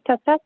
Test, test.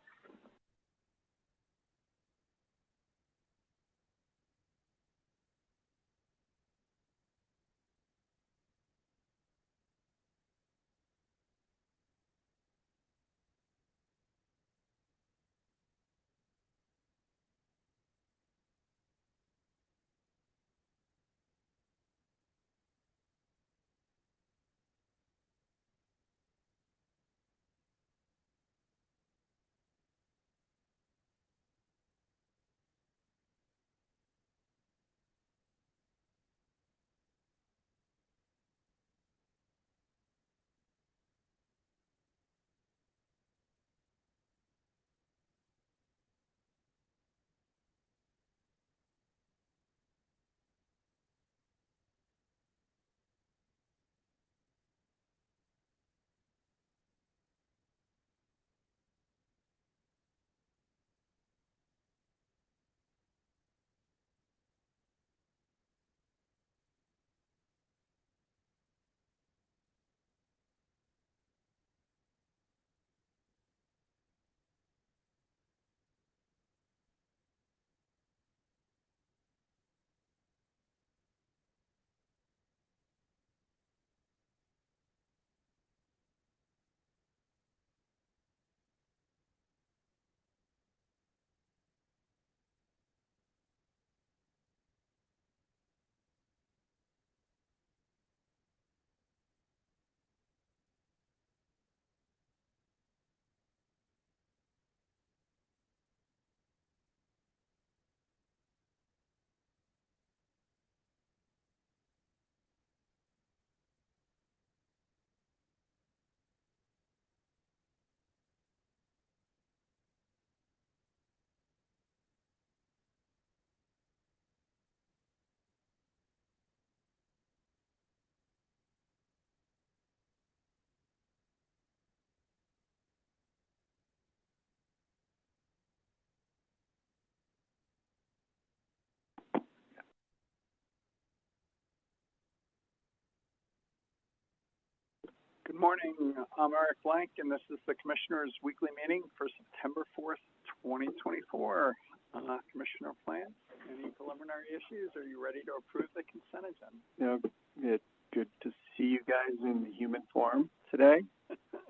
Good morning. I'm Eric Blank, and this is the Commissioner's Weekly Meeting for September 4th, 2024. Commissioner Plants, any preliminary issues? Are you ready to approve the consent agenda? It's good to see you guys in human form today.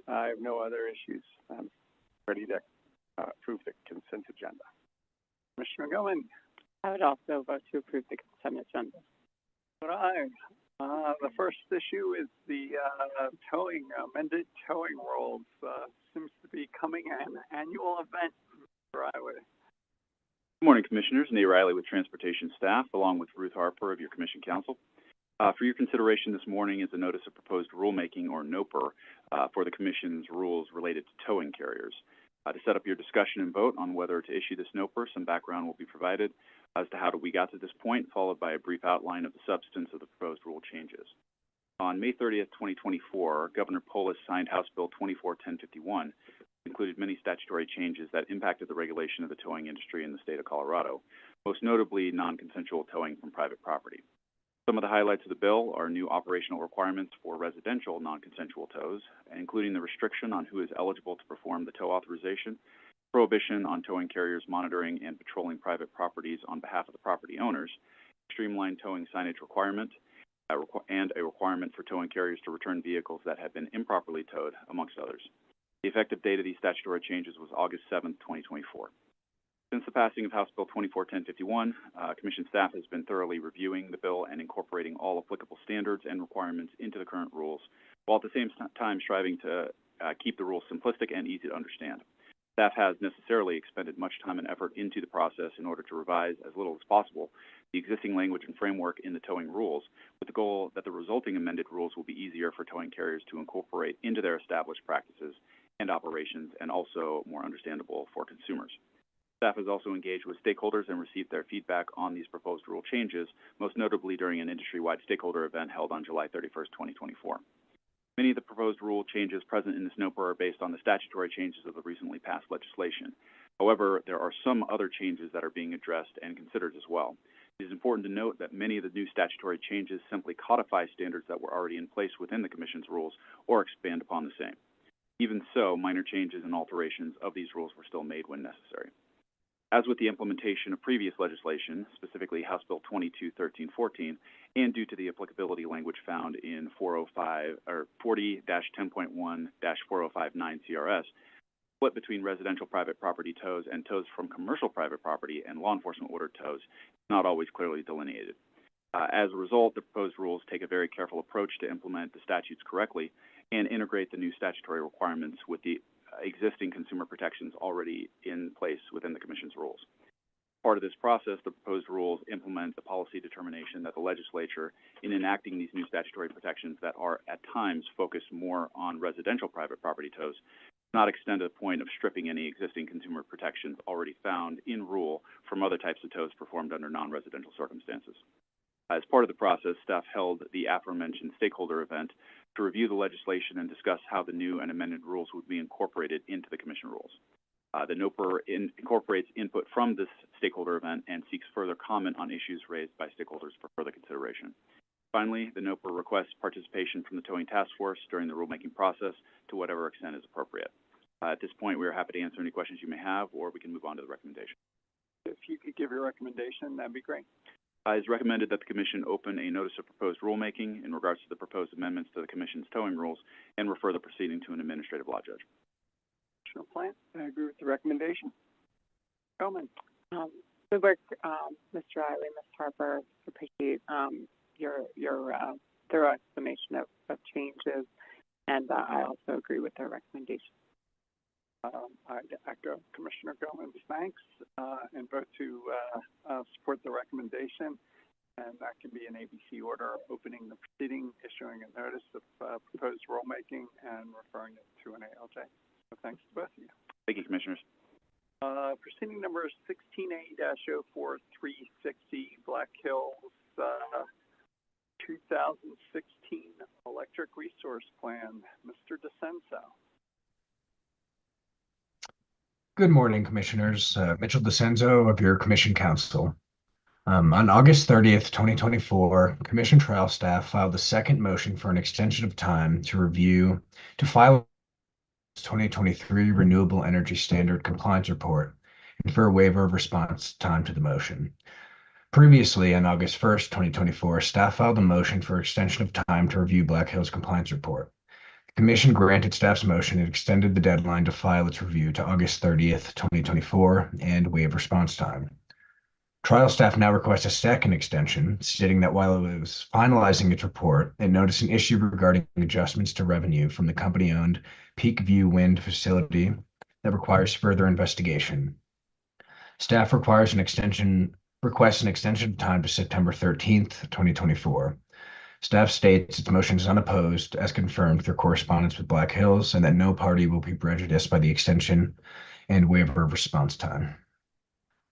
I have no other issues. I'm ready to approve the consent agenda. Commissioner Gilman? I would also vote to approve the consent agenda. But the first issue is the amended towing rules. Seems to be coming an annual event. Riley. Good morning, Commissioners. Nate Riley with Transportation Staff, along with Ruth Harper of your Commission Counsel. For your consideration this morning is a Notice of Proposed Rulemaking, or NOPR, for the Commission's rules related to towing carriers. To set up your discussion and vote on whether to issue this NOPR, some background will be provided as to how we got to this point, followed by a brief outline of the substance of the proposed rule changes. On May 30th, 2024, Governor Polis signed House Bill 24-1051, which included many statutory changes that impacted the regulation of the towing industry in the state of Colorado, most notably non-consensual towing from private property. Some of the highlights of the bill are new operational requirements for residential non-consensual tows, including the restriction on who is eligible to perform the tow authorization, prohibition on towing carriers monitoring and patrolling private properties on behalf of the property owners, streamlined towing signage requirement, and a requirement for towing carriers to return vehicles that have been improperly towed, amongst others. The effective date of these statutory changes was August 7th, 2024. Since the passing of House Bill 24-1051, Commission staff has been thoroughly reviewing the bill and incorporating all applicable standards and requirements into the current rules, while at the same time striving to keep the rules simplistic and easy to understand. Staff has necessarily expended much time and effort into the process in order to revise as little as possible the existing language and framework in the towing rules, with the goal that the resulting amended rules will be easier for towing carriers to incorporate into their established practices and operations, and also more understandable for consumers. Staff has also engaged with stakeholders and received their feedback on these proposed rule changes, most notably during an industry-wide stakeholder event held on July 31st, 2024. Many of the proposed rule changes present in this NOPR are based on the statutory changes of the recently passed legislation. However, there are some other changes that are being addressed and considered as well. It is important to note that many of the new statutory changes simply codify standards that were already in place within the Commission's rules or expand upon the same. Even so, minor changes and alterations of these rules were still made when necessary. As with the implementation of previous legislation, specifically House Bill 22-1314, and due to the applicability language found in 405 or 40-10.1-4059 CRS, split between residential private property tows and tows from commercial private property and law enforcement ordered tows is not always clearly delineated. As a result, the proposed rules take a very careful approach to implement the statutes correctly and integrate the new statutory requirements with the existing consumer protections already in place within the Commission's rules. Part of this process, the proposed rules implement the policy determination that the legislature, in enacting these new statutory protections that are at times focused more on residential private property tows, not extend to the point of stripping any existing consumer protections already found in rule from other types of tows performed under non-residential circumstances. As part of the process, staff held the aforementioned stakeholder event to review the legislation and discuss how the new and amended rules would be incorporated into the Commission rules. The NOPR incorporates input from this stakeholder event and seeks further comment on issues raised by stakeholders for further consideration. Finally, the NOPR requests participation from the towing task force during the rulemaking process to whatever extent is appropriate. At this point, we are happy to answer any questions you may have, or we can move on to the recommendation. If you could give your recommendation, that'd be great. It is recommended that the Commission open a notice of proposed rulemaking in regards to the proposed amendments to the Commission's towing rules and refer the proceeding to an administrative law judge. Commissioner Plant? I agree with the recommendation. Bowman? Good work, Mr. Riley, Ms. Harper. Appreciate your thorough explanation of changes, and I also agree with the recommendation. I'd echo Commissioner Goman's thanks and vote to support the recommendation, and that can be an ABC order opening the proceeding, issuing a notice of proposed rulemaking, and referring it to an ALJ. So thanks to both of you. Thank you, Commissioners. Proceeding number 16A-04360, Black Hills 2016 Electric Resource Plan. Mr. DeCenzo. Good morning, Commissioners. Mitchell DeCenzo of your Commission Council. On August 30th, 2024, Commission trial staff filed the second motion for an extension of time to file 2023 Renewable Energy Standard Compliance Report and for a waiver of response time to the motion. Previously, on August 1st, 2024, staff filed a motion for extension of time to review Black Hills Compliance Report. The Commission granted staff's motion and extended the deadline to file its review to August 30th, 2024, and waive response time. Trial staff now requests a second extension, stating that while it was finalizing its report, it noticed an issue regarding adjustments to revenue from the company-owned Peak View Wind facility that requires further investigation. Staff requests an extension of time to September 13th, 2024. Staff states its motion is unopposed, as confirmed through correspondence with Black Hills, and that no party will be prejudiced by the extension and waiver of response time.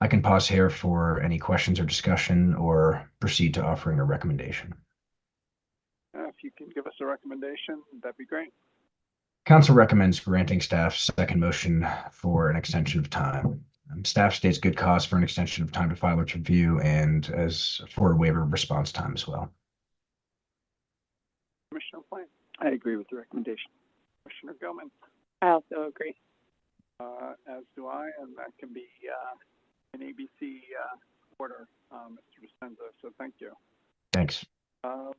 I can pause here for any questions or discussion, or proceed to offering a recommendation. If you can give us a recommendation, that'd be great. Council recommends granting staff's second motion for an extension of time. Staff states good cause for an extension of time to file its review and as for a waiver of response time as well. Commissioner Plant? I agree with the recommendation. Commissioner Goman? I also agree. As do I, and that can be an ABC order, Mr. DeCenzo, so thank you. Thanks. Let's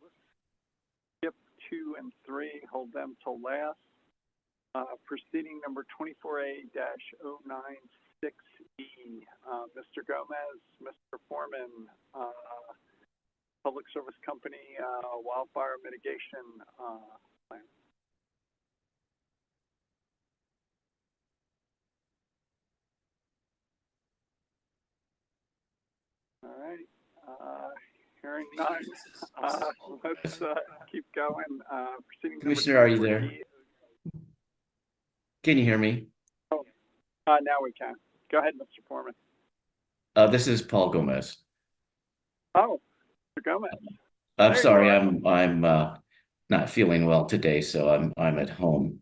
skip 2 and 3, hold them till last. Proceeding number 24A-096E, Mr. Gomez, Mr. Foreman, Public Service Company Wildfire Mitigation Plan. All right. Hearing none, let's keep going. Proceeding Commissioner, are you there? Can you hear me? Now we can. Go ahead, Mr. Foreman. This is Paul Gomez. Oh, Mr. Gomez. I'm There sorry, you I'm not feeling well today, so I'm at home.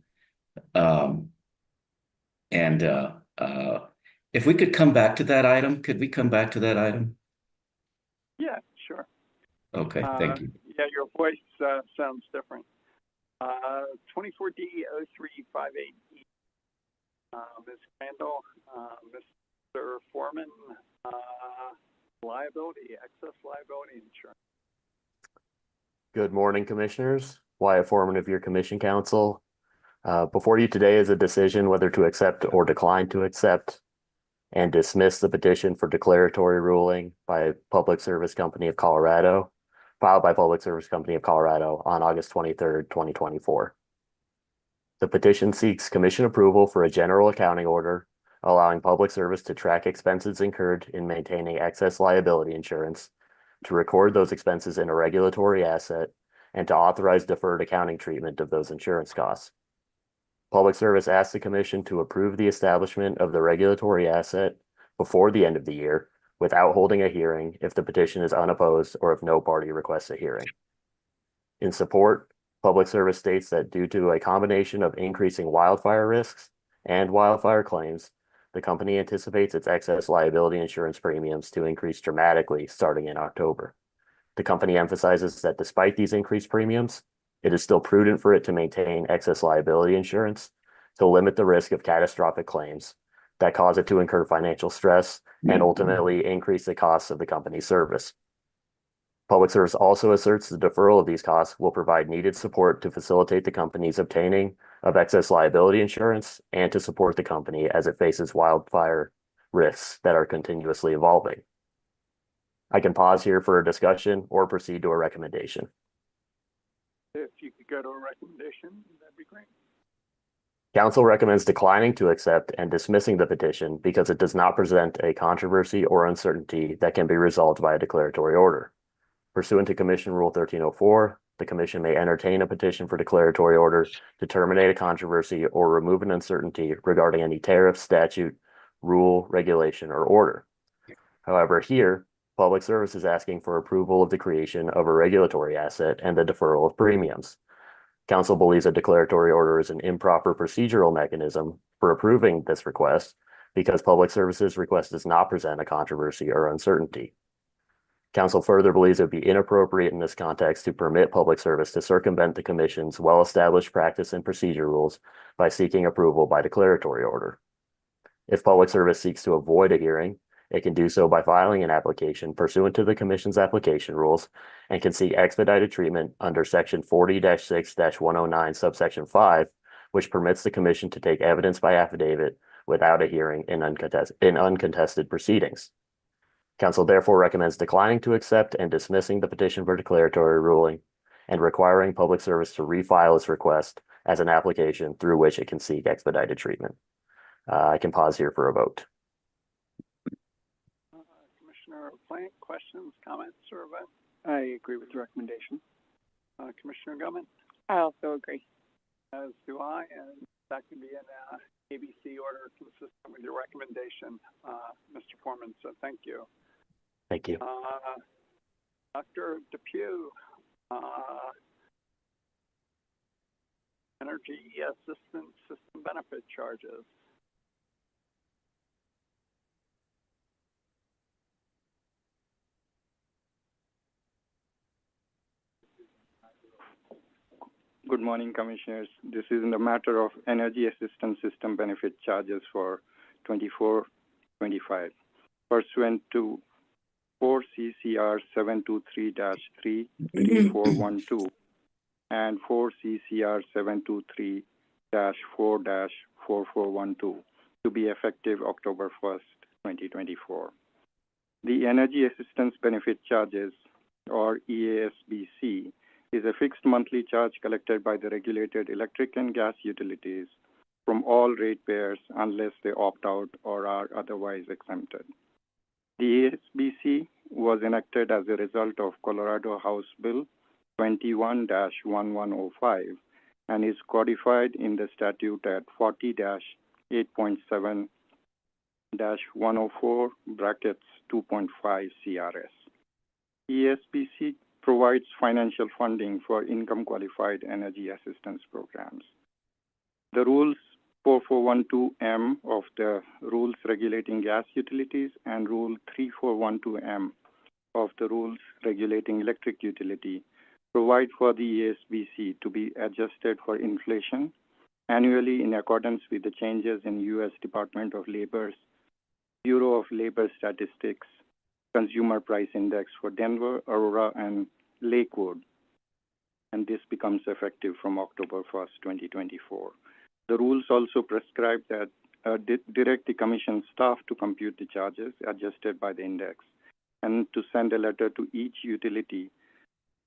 If we could come back to that item, could we come back to that item? Yeah, sure. Okay, thank you. Yeah, your voice sounds different. 24D0358E. Ms. Crandall, Mr. Foreman, liability, excess liability insurance. Good morning, Commissioners. Wyatt Foreman of your Commission Council. Before you today is a decision whether to accept or decline to accept and dismiss the petition for declaratory ruling by Public Service Company of Colorado, filed by Public Service Company of Colorado on August 23rd, 2024. The petition seeks Commission approval for a general accounting order allowing Public Service to track expenses incurred in maintaining excess liability insurance, to record those expenses in a regulatory asset, and to authorize deferred accounting treatment of those insurance costs. Public Service asks the Commission to approve the establishment of the regulatory asset before the end of the year without holding a hearing if the petition is unopposed or if no party requests a hearing. In support, Public Service states that due to a combination of increasing wildfire risks and wildfire claims, the company anticipates its excess liability insurance premiums to increase dramatically starting in October. The company emphasizes that despite these increased premiums, it is still prudent for it to maintain excess liability insurance to limit the risk of catastrophic claims that cause it to incur financial stress and ultimately increase the costs of the company's service. Public Service also asserts the deferral of these costs will provide needed support to facilitate the company's obtaining of excess liability insurance and to support the company as it faces wildfire risks that are continuously evolving. I can pause here for a discussion or proceed to a recommendation. If you could go to a recommendation, that'd be great. Council recommends declining to accept and dismissing the petition because it does not present a controversy or uncertainty that can be resolved by a declaratory order. Pursuant to Commission Rule 1304, the Commission may entertain a petition for declaratory order to terminate a controversy or remove an uncertainty regarding any tariff, statute, rule, regulation, or order. However, here, Public Service is asking for approval of the creation of a regulatory asset and the deferral of premiums. Council believes a declaratory order is an improper procedural mechanism for approving this request because Public Service's request does not present a controversy or uncertainty. Council further believes it would be inappropriate in this context to permit Public Service to circumvent the Commission's well-established practice and procedure rules by seeking approval by declaratory order. If Public Service seeks to avoid a hearing, it can do so by filing an application pursuant to the Commission's application rules and can seek expedited treatment under Section 40-6-109, subsection 5, which permits the Commission to take evidence by affidavit without a hearing in uncontested proceedings. Council therefore recommends declining to accept and dismissing the petition for declaratory ruling and requiring Public Service to refile its request as an application through which it can seek expedited treatment. I can pause here for a vote. Commissioner Plant, questions, comments, or a vote? I agree with the recommendation. Commissioner Gilman? I also agree. As do I, and that can be an ABC order consistent with your recommendation, Mr. Foreman, so thank you. Thank you. Dr. Depew, Energy Assistance System Benefit Charges. Good morning, Commissioners. This is in the matter of Energy Assistance System Benefit Charges for 24-25. Pursuant to 4 CCR 723-3-3412 and 4 CCR 723-4-4412 to be effective October 1st, 2024. The Energy Assistance Benefit Charges, or EASBC, is a fixed monthly charge collected by the regulated electric and gas utilities from all ratepayers unless they opt out or are otherwise exempted. The EASBC was enacted as a result of Colorado House Bill 21-1105 and is codified in the statute at 40-8.7-104 brackets 2.5 CRS. EASBC provides financial funding for income-qualified energy assistance programs. The Rules 4412M of the Rules Regulating Gas Utilities and Rule 3412M of the Rules Regulating Electric Utility provide for the ESBC to be adjusted for inflation annually in accordance with the changes in U.S. Department of Labor's Bureau of Labor Statistics Consumer Price Index for Denver, Aurora, and Lakewood. And this becomes effective from October 1st, 2024. The rules also prescribe that direct the Commission staff to compute the charges adjusted by the index and to send a letter to each utility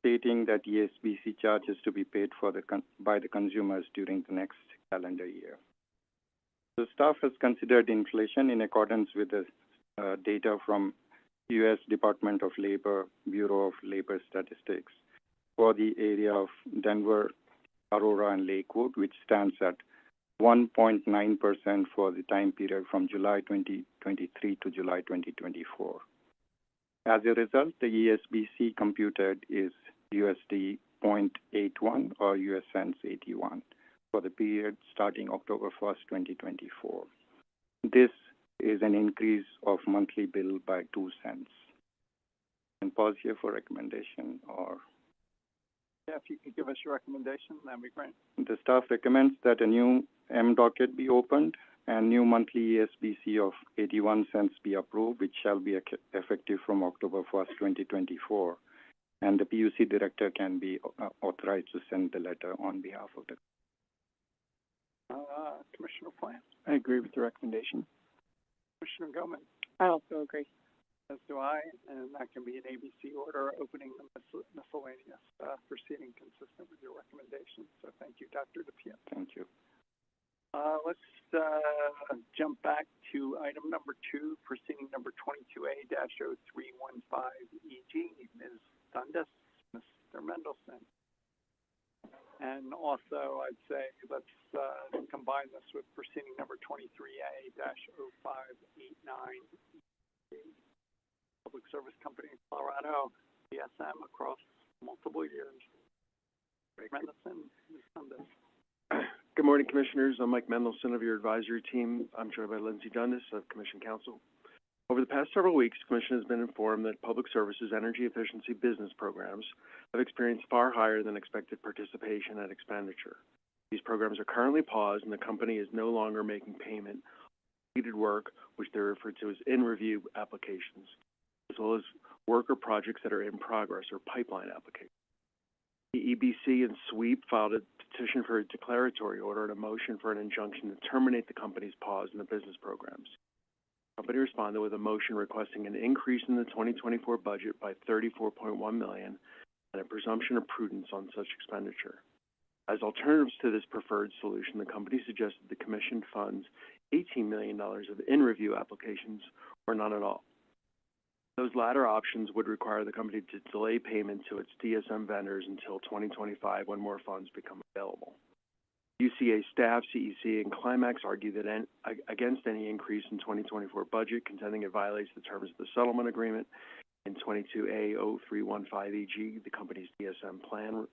stating that ESBC charges to be paid for by the consumers during the next calendar year. The staff has considered inflation in accordance with the data from U.S. Department of Labor, Bureau of Labor Statistics for the area of Denver, Aurora, and Lakewood, which stands at 1.9% for the time period from July 2023 to July 2024. As a result, the ESBC computed is USD 0.81 or US cents 81 for the period starting October 1st, 2024. This is an increase of monthly bill by 2 cents. And pause here for recommendation or... Yeah, if you could give us your recommendation, that'd be great. The staff recommends that a new M docket be opened and new monthly ESBC of 81 cents be approved, which shall be effective from October 1st, 2024. And the PUC director can be authorized to send the letter on behalf of the Commissioner Plant. I agree with the recommendation. Commissioner Gilman. I also agree. As do I, and that can be an ABC order opening the miscellaneous proceeding consistent with your recommendation. So thank you, Dr. DePia. Thank you. Let's jump back to item number 2, proceeding number 22A-0315EG. Ms. Dundas, Mr. Mendelson. And also, I'd say let's combine this with proceeding number 23A-0589. Public Service Company in Colorado, DSM, across multiple years. Mendelson, Ms. Dundas. Good morning, Commissioners. I'm Mike Mendelson of your advisory team. I'm joined by Lindsay Dundas of Commission Counsel. Over the past several weeks, the Commission has been informed that Public Services energy efficiency business programs have experienced far higher than expected participation and expenditure. These programs are currently paused, and the company is no longer making payment on completed work, which they refer to as in-review applications, as well as work or projects that are in progress or pipeline applications. The EBC and SWEEP filed a petition for a declaratory order and a motion for an injunction to terminate the company's pause in the business programs. The company responded with a motion requesting an increase in the 2024 budget by $34.1 million and a presumption of prudence on such expenditure. As alternatives to this preferred solution, the company suggested the Commission funds $18 million of in-review applications or none at all. Those latter options would require the company to delay payment to its DSM vendors until 2025 when more funds become available. UCA staff, CEC, and Climax argue that against any increase in 2024 budget, contending it violates the terms of the settlement agreement in 22A-0315EG, the company's DSM plan,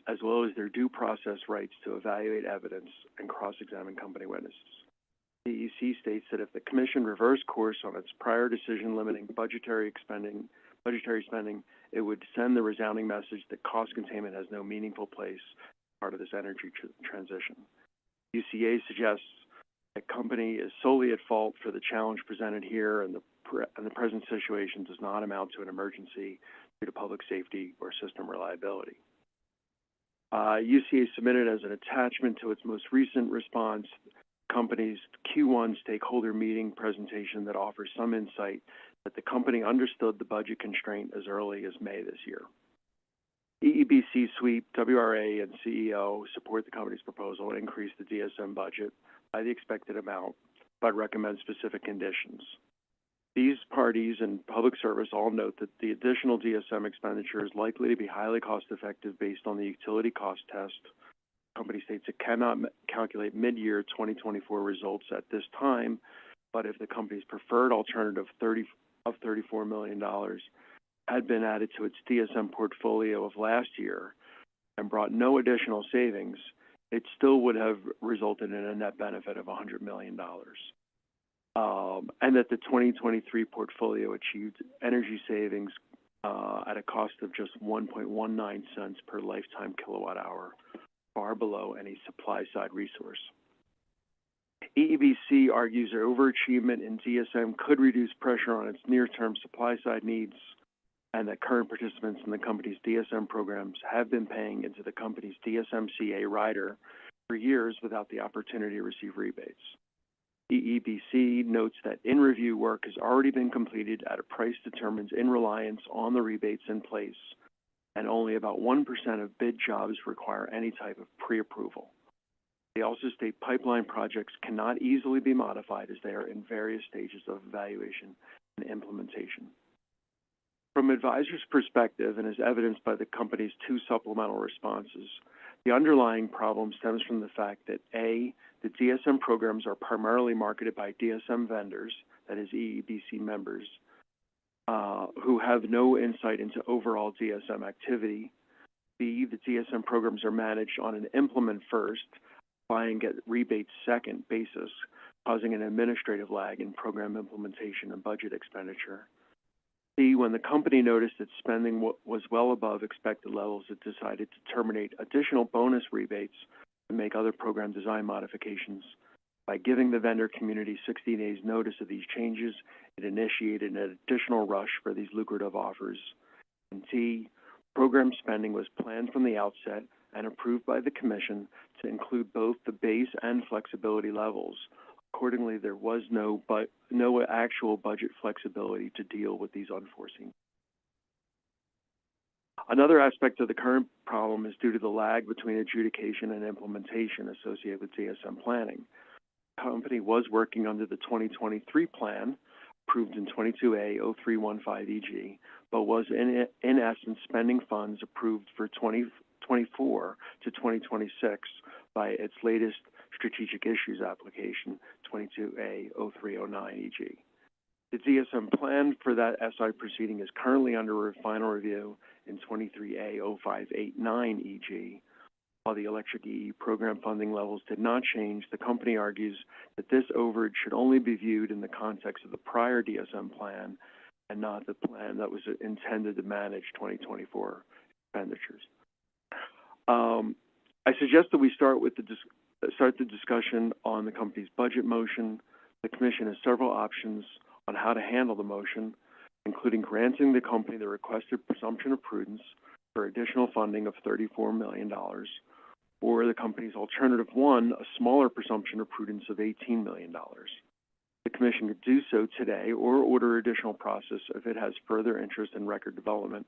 as well as their due process rights to evaluate evidence and cross-examine company witnesses. CEC states that if the Commission reversed course on its prior decision limiting budgetary spending, it would send the resounding message that cost containment has no meaningful place as part of this energy transition. UCA suggests that company is solely at fault for the challenge presented here, and the present situation does not amount to an emergency due to public safety or system reliability. UCA submitted as an attachment to its most recent response company's Q1 stakeholder meeting presentation that offers some insight that the company understood the budget constraint as early as May this year. EEBC, SWEEP, WRA, and CEO support the company's proposal and increase the DSM budget by the expected amount, but recommend specific conditions. These parties and Public Service all note that the additional DSM expenditure is likely to be highly cost-effective based on the utility cost test. The company states it cannot calculate mid-year 2024 results at this time, but if the company's preferred alternative of $34 million had been added to its DSM portfolio of last year and brought no additional savings, it still would have resulted in a net benefit of $100 million. And that the 2023 portfolio achieved energy savings at a cost of just 1.19 cents per lifetime kilowatt hour, far below any supply-side resource. EEBC argues that overachievement in DSM could reduce pressure on its near-term supply-side needs, and that current participants in the company's DSM programs have been paying into the company's DSMCA rider for years without the opportunity to receive rebates. EEBC notes that in-review work has already been completed at a price determined in reliance on the rebates in place, and only about 1% of bid jobs require any type of pre-approval. They also state pipeline projects cannot easily be modified as they are in various stages of evaluation and implementation. From advisors' perspective, and as evidenced by the company's 2 supplemental responses, the underlying problem stems from the fact that A, the DSM programs are primarily marketed by DSM vendors, that is EEBC members, who have no insight into overall DSM activity. B, the DSM programs are managed on an implement first, buy and get rebates second basis, causing an administrative lag in program implementation and budget expenditure. C, when the company noticed that spending was well above expected levels, it decided to terminate additional bonus rebates and make other program design modifications. By giving the vendor community 60 days notice of these changes, it initiated an additional rush for these lucrative offers. And D, program spending was planned from the outset and approved by the Commission to include both the base and flexibility levels. Accordingly, there was no actual budget flexibility to deal with these unforeseen. Another aspect of the current problem is due to the lag between adjudication and implementation associated with DSM planning. The company was working under the 2023 plan, approved in 22A 0315EG, but was in essence spending funds approved for 2024 to 2026 by its latest Strategic Issues application, 22A 0309EG. The DSM plan for that SI proceeding is currently under final review in 23A 0589EG. While the electric EE program funding levels did not change, the company argues that this overage should only be viewed in the context of the prior DSM plan and not the plan that was intended to manage 2024 expenditures. I suggest that we start the discussion on the company's budget motion. The Commission has several options on how to handle the motion, including granting the company the requested presumption of prudence for additional funding of $34 million, or the company's alternative 1, a smaller presumption of prudence of $18 million. The Commission could do so today or order additional process if it has further interest in record development.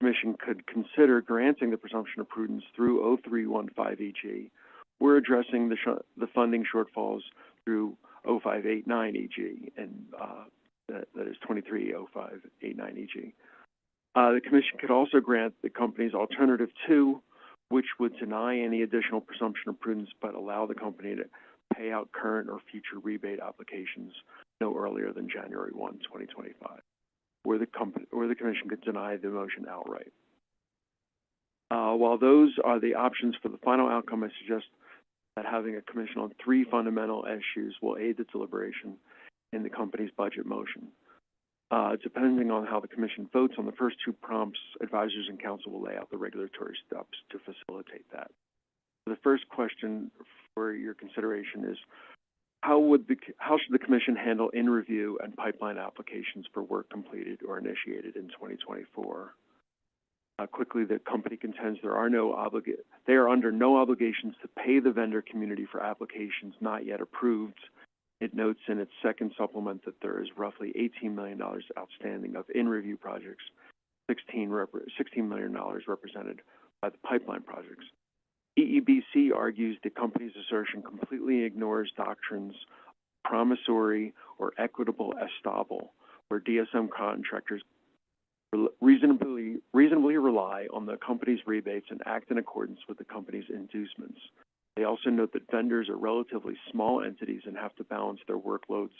The Commission could consider granting the presumption of prudence through 0315EG or addressing the funding shortfalls through 0589EG, and that is 230589EG. The Commission could also grant the company's alternative 2, which would deny any additional presumption of prudence but allow the company to pay out current or future rebate applications no earlier than January 1, 2025. Or the Commission could deny the motion outright. While those are the options for the final outcome, I suggest that having a Commission on 3 fundamental issues will aid the deliberation in the company's budget motion. Depending on how the Commission votes on the first 2 prompts, advisors and counsel will lay out the regulatory steps to facilitate that. The first question for your consideration is, how should the Commission handle in-review and pipeline applications for work completed or initiated in 2024? Quickly, the company contends they are under no obligations to pay the vendor community for applications not yet approved. It notes in its second supplement that there is roughly $18 million outstanding of in-review projects, $16 million represented by the pipeline projects. EEBC argues the company's assertion completely ignores doctrines of promissory or equitable estoppel, where DSM contractors reasonably rely on the company's rebates and act in accordance with the company's inducements. They also note that vendors are relatively small entities and have to balance their workloads,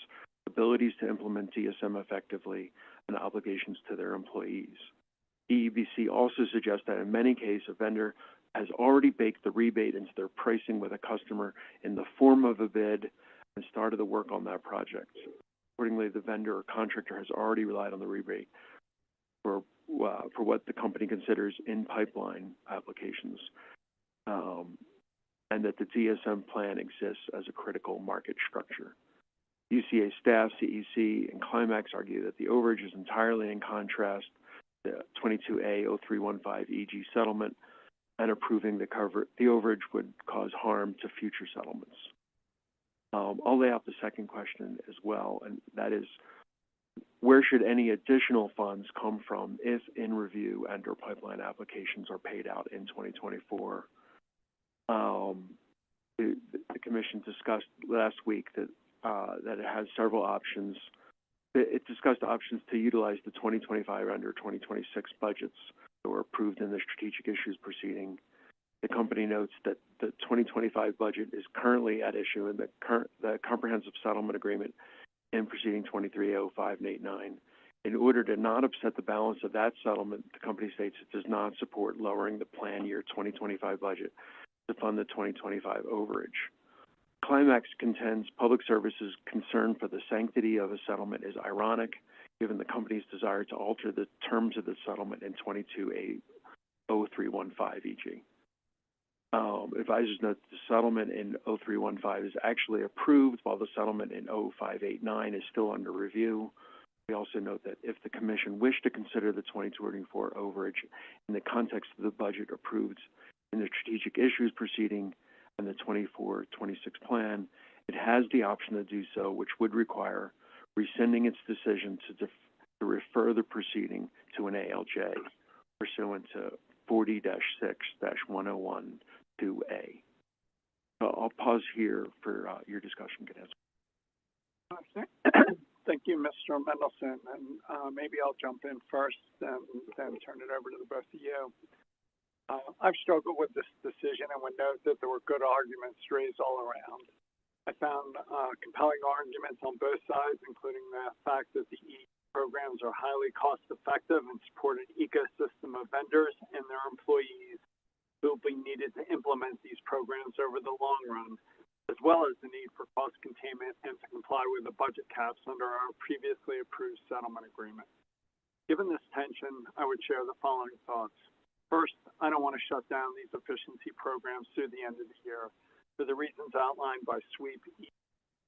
abilities to implement DSM effectively, and obligations to their employees. EEBC also suggests that in many cases, a vendor has already baked the rebate into their pricing with a customer in the form of a bid and started the work on that project. Accordingly, the vendor or contractor has already relied on the rebate for for what the company considers in pipeline applications, and that the DSM plan exists as a critical market structure. UCA staff, CEC, and Climax argue that the overage is entirely in contrast to the 22A0315 EG settlement, and approving the overage would cause harm to future settlements. I'll lay out the second question as well, and that is, where should any additional funds come from if in review and or pipeline applications are paid out in 2024? The Commission discussed last week that it has several options. It discussed options to utilize the 2025 and or 2026 budgets that were approved in the strategic issues proceeding. The company notes that the 2025 budget is currently at issue in the comprehensive settlement agreement in proceeding 230589. In order to not upset the balance of that settlement, the company states it does not support lowering the plan year 2025 budget to fund the 2025 overage. Climax contends public services' concern for the sanctity of a settlement is ironic, given the company's desire to alter the terms of the settlement in 22A0315 EG. Advisors note that the settlement in 0315 is actually approved, while the settlement in 0589 is still under review. We also note that if the Commission wished to consider the 2024 overage in the context of the budget approved in the strategic issues proceeding and the 24-26 plan, it has the option to do so, which would require rescinding its decision to refer the proceeding to an ALJ pursuant to 40-6-101-2A. I'll pause here for your discussion, Ganesh. Thank you, Mr. Mendelson. And maybe I'll jump in first and then turn it over to the both of you. I've struggled with this decision and would note that there were good arguments raised all around. I found compelling arguments on both sides, including the fact that the programs are highly cost-effective and support an ecosystem of vendors and their employees who will be needed to implement these programs over the long run, as well as the need for cost containment and to comply with the budget caps under our previously approved settlement agreement. Given this tension, I would share the following thoughts. First, I don't want to shut down these efficiency programs through the end of the year for the reasons outlined by SWEEP,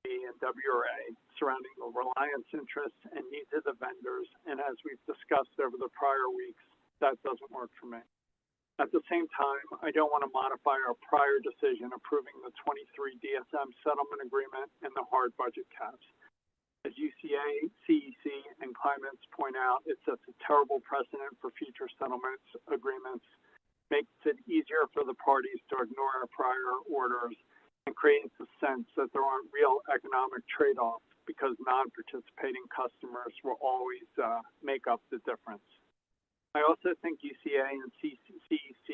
and WRA surrounding the reliance interests and needs of the vendors, and as we've discussed over the prior weeks, that doesn't work for me. At the same time, I don't want to modify our prior decision approving the 23 DSM settlement agreement and the hard budget caps. As UCA, CEC, and Climax point out, it sets a terrible precedent for future settlements agreements, makes it easier for the parties to ignore our prior orders, and creates a sense that there aren't real economic trade-offs because non-participating customers will always make up the difference. I also think UCA and CEC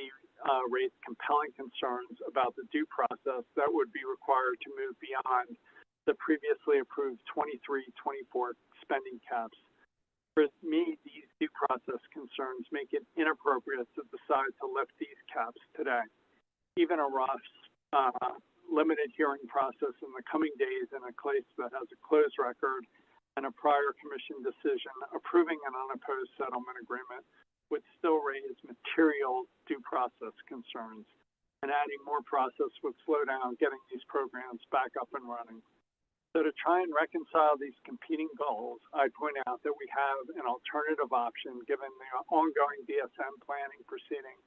raised compelling concerns about the due process that would be required to move beyond the previously approved 23-24 spending caps. For me, these due process concerns make it inappropriate to decide to lift these caps today. Even a rough limited hearing process in the coming days in a case that has a closed record and a prior Commission decision approving an unopposed settlement agreement would still raise material due process concerns, and adding more process would slow down getting these programs back up and running. So to try and reconcile these competing goals, I point out that we have an alternative option given the ongoing DSM planning proceeding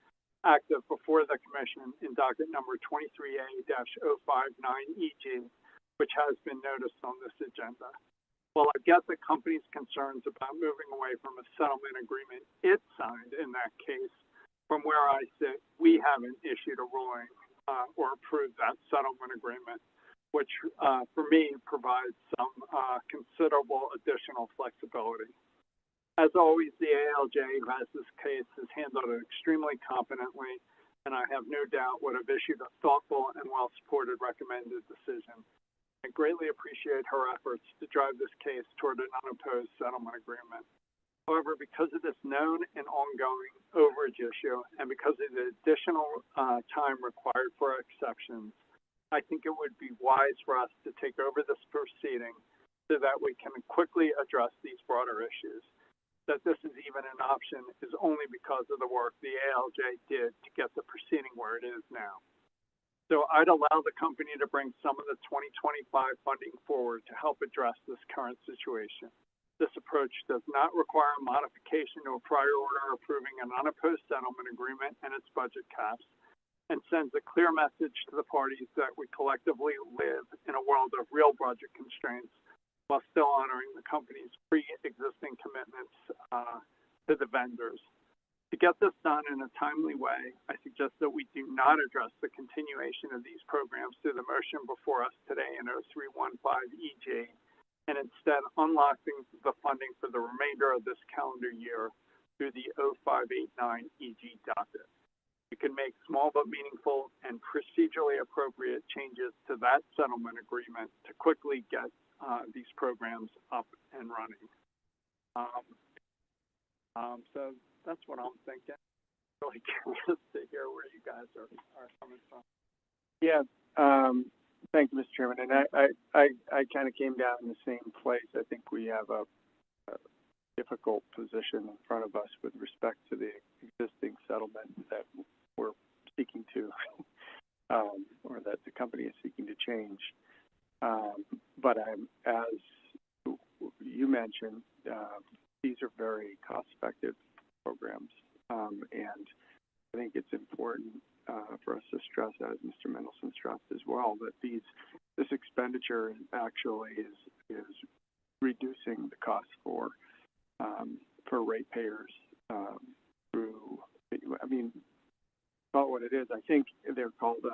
active before the Commission in docket number 23A-059EG, which has been noticed on this agenda. While I get the company's concerns about moving away from a settlement agreement it signed in that case, from where I sit, we haven't issued a ruling or approved that settlement agreement, which for me provides some considerable additional flexibility. As always, the ALJ who has this case has handled it extremely competently, and I have no doubt would have issued a thoughtful and well-supported recommended decision. I greatly appreciate her efforts to drive this case toward an unopposed settlement agreement. However, because of this known and ongoing overage issue, and because of the additional time required for exceptions, I think it would be wise for us to take over this proceeding so that we can quickly address these broader issues. that this is even an option is only because of the work the ALJ did to get the proceeding where it is now. So I'd allow the company to bring some of the 2025 funding forward to help address this current situation. This approach does not require a modification to a prior order approving an unopposed settlement agreement and its budget caps, and sends a clear message to the parties that we collectively live in a world of real budget constraints while still honoring the company's pre-existing commitments to the vendors. To get this done in a timely way, I suggest that we do not address the continuation of these programs through the motion before us today in 0315 EG, and instead unlocking the funding for the remainder of this calendar year through the 0589 EG docket. We can make small but meaningful and procedurally appropriate changes to that settlement agreement to quickly get these programs up and running. So that's what I'm thinking. Really curious to hear where you guys are coming from. Yeah, thank you, Mr. Chairman. And I kind of came down in the same place. I think we have a difficult position in front of us with respect to the existing settlement that we're seeking to, or that the company is seeking to change. But as you mentioned, these are very cost-effective programs, and I think it's important for us to stress, as Mr. Mendelson stressed as well, that this expenditure actually is reducing the cost for ratepayers through, I mean, call it what it is. I think they're called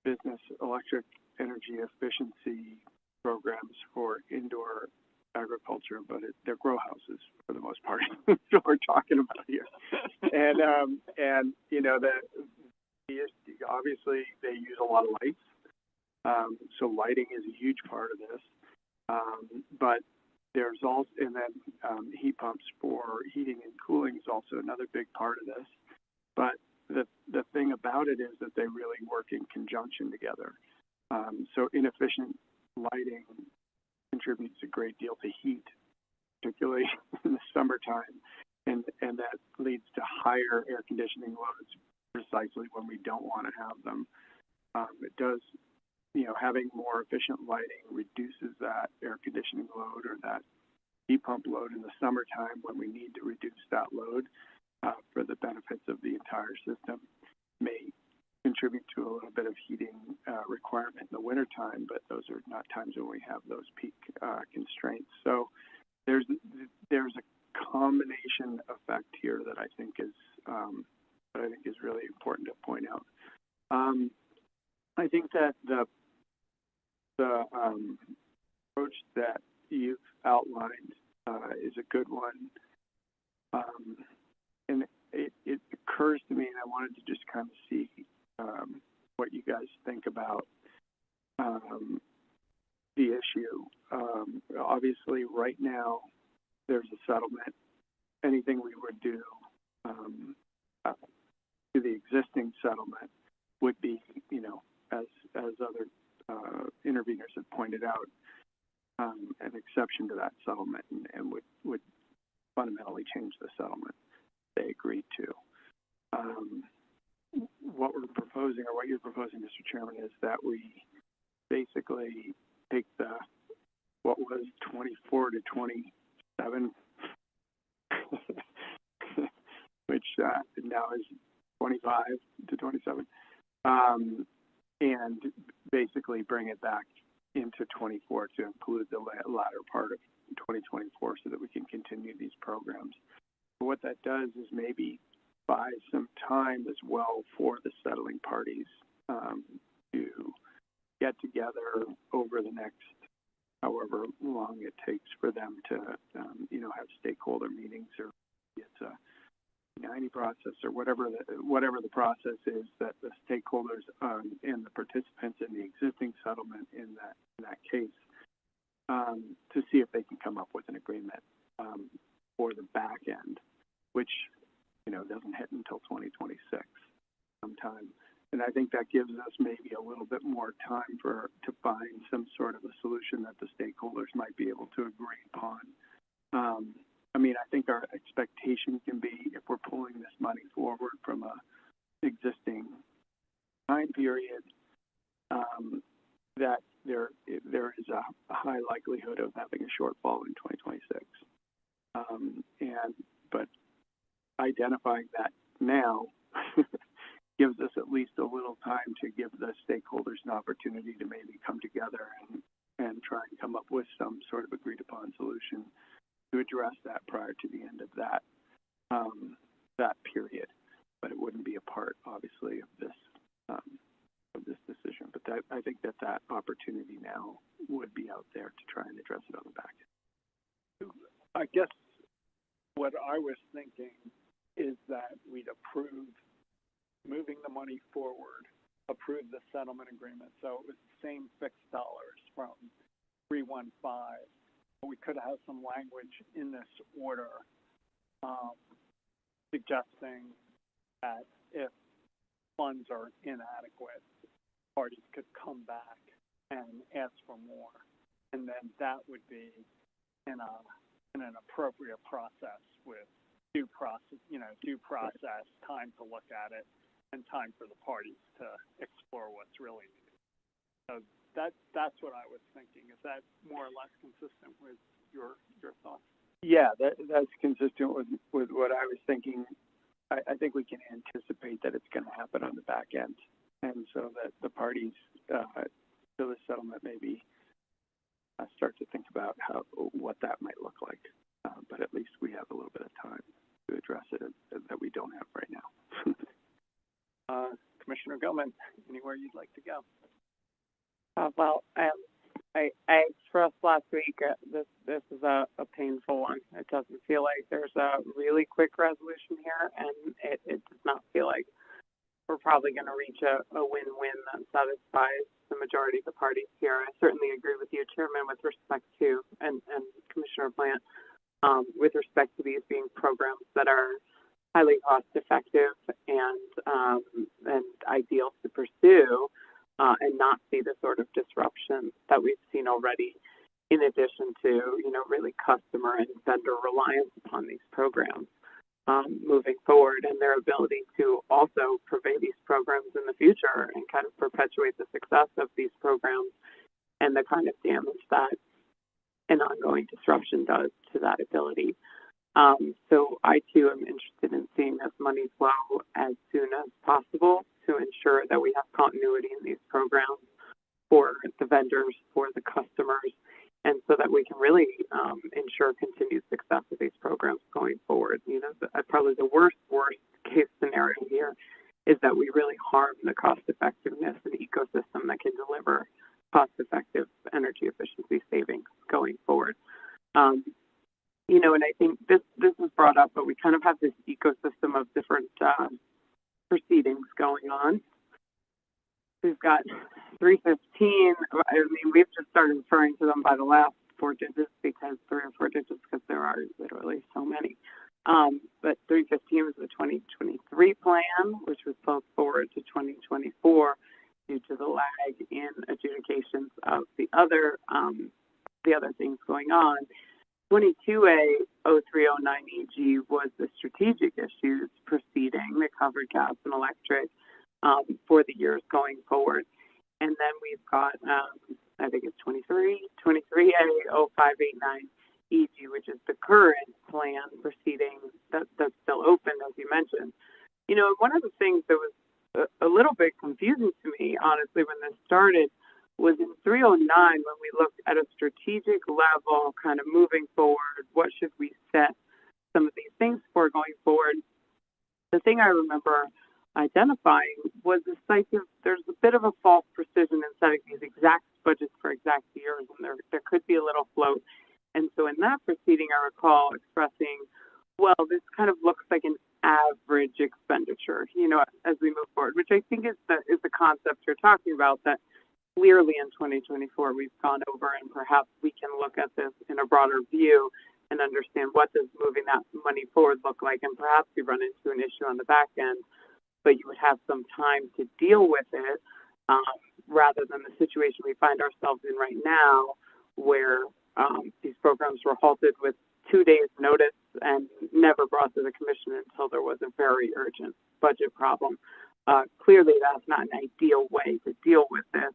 business electric energy efficiency programs for indoor agriculture, but they're grow houses for the most part. That's what we're talking about here. And you know that obviously they use a lot of lights, so lighting is a huge part of this. But there's also, and then heat pumps for heating and cooling is also another big part of this. But the thing about it is that they really work in conjunction together. So inefficient lighting contributes a great deal to heat, particularly in the summertime, and that leads to higher air conditioning loads precisely when we don't want to have them. It does, having more efficient lighting reduces that air conditioning load or that heat pump load in the summertime when we need to reduce that load for the benefits of the entire system. May contribute to a little bit of heating requirement in the wintertime, but those are not times when we have those peak constraints. So there's a combination effect here that I think is really important to point out. I think that the approach that you've outlined is a good one, and it occurs to me, and I wanted to just kind of see what you guys think about the issue. Obviously, right now, there's a settlement. Anything we would do to the existing settlement would be, as other interveners have pointed out, an exception to that settlement and would fundamentally change the settlement they agreed to. What we're proposing, or what you're proposing, Mr. Chairman, is that we basically take what was 24 to 27, which now is 25 to 27, and basically bring it back into 24 to include the latter part of 2024 so that we can continue these programs. But what that does is maybe buy some time as well for the settling parties to get together over the next however long it takes for them to have stakeholder meetings, or it's a 90 process, or whatever the process is that the stakeholders and the participants in the existing settlement in that case to see if they can come up with an agreement for the back end, which doesn't hit until 2026 sometime. And I think that gives us maybe a little bit more time to find some sort of a solution that the stakeholders might be able to agree upon I mean, I think our expectation can be, if we're pulling this money forward from a existing time period, that there is a high likelihood of having a shortfall in 2026. But identifying that now gives us at least a little time to give the stakeholders an opportunity to maybe come together and try and come up with some sort of agreed upon solution to address that prior to the end of that period. But it wouldn't be a part, obviously, of this decision. But I think that opportunity now would be out there to try and address it on the back end. I guess what I was thinking is that we'd approve moving the money forward, approve the settlement agreement. So it was the same fixed dollars from 315. We could have some language in this order suggesting that if funds are inadequate, parties could come back and ask for more, and then that would be in an appropriate process with due process, time to look at it, and time for the parties to explore what's really needed. So that's what I was thinking. Is that more or less consistent with your thoughts? Yeah, that's consistent with what I was thinking. I think we can anticipate that it's going to happen on the back end, and so that the parties to the settlement maybe start to think about what that might look like. But at least we have a little bit of time to address it that we don't have right now. Commissioner Gilman, anywhere you'd like to go? I expressed last week this is a painful one. It doesn't feel like there's a really quick resolution here, and it does not feel like we're probably going to reach a win-win that satisfies the majority of the parties here. I certainly agree with you, Chairman, with respect to, and Commissioner Plant, with respect to these being programs that are highly cost-effective and ideal to pursue, and not see the sort of disruption that we've seen already, in addition to, really customer and vendor reliance upon these programs moving forward, and their ability to also purvey these programs in the future and kind of perpetuate the success of these programs and the kind of damage that an ongoing disruption does to that ability. So I, too, am interested in seeing this money flow as soon as possible to ensure that we have continuity in these programs for the vendors, for the customers, and so that we can really ensure continued success of these programs going forward. Probably the worst case scenario here is that we really harm the cost effectiveness and ecosystem that can deliver cost effective energy efficiency savings going forward. And I think this was brought up, but we kind of have this ecosystem of different proceedings going on. We've got 315. I mean, we've just started referring to them by the last 4 digits because 3 or 4 digits, because there are literally so many. But 315 was the 2023 plan, which was pulled forward to 2024 due to the lag in adjudications of the other things going on. 22A 0309EG was the strategic issues proceeding that covered gas and electric for the years going forward. And then we've got, I think it's 23A 0589EG, which is the current plan proceeding that's still open, as you mentioned. One of the things that was a little bit confusing to me, honestly, when this started, was in 309 when we looked at a strategic level, kind of moving forward, what should we set some of these things for going forward. The thing I remember identifying was the site of, there's a bit of a false precision in setting these exact budgets for exact years, and there could be a little float. And so in that proceeding, I recall expressing, well, this kind of looks like an average expenditure, as we move forward, which I think is the concept you're talking about, that clearly in 2024 we've gone over, and perhaps we can look at this in a broader view and understand what does moving that money forward look like, and perhaps we run into an issue on the back end, but you would have some time to deal with it, rather than the situation we find ourselves in right now, where these programs were halted with 2 days notice and never brought to the commission until there was a very urgent budget problem. Clearly that's not an ideal way to deal with this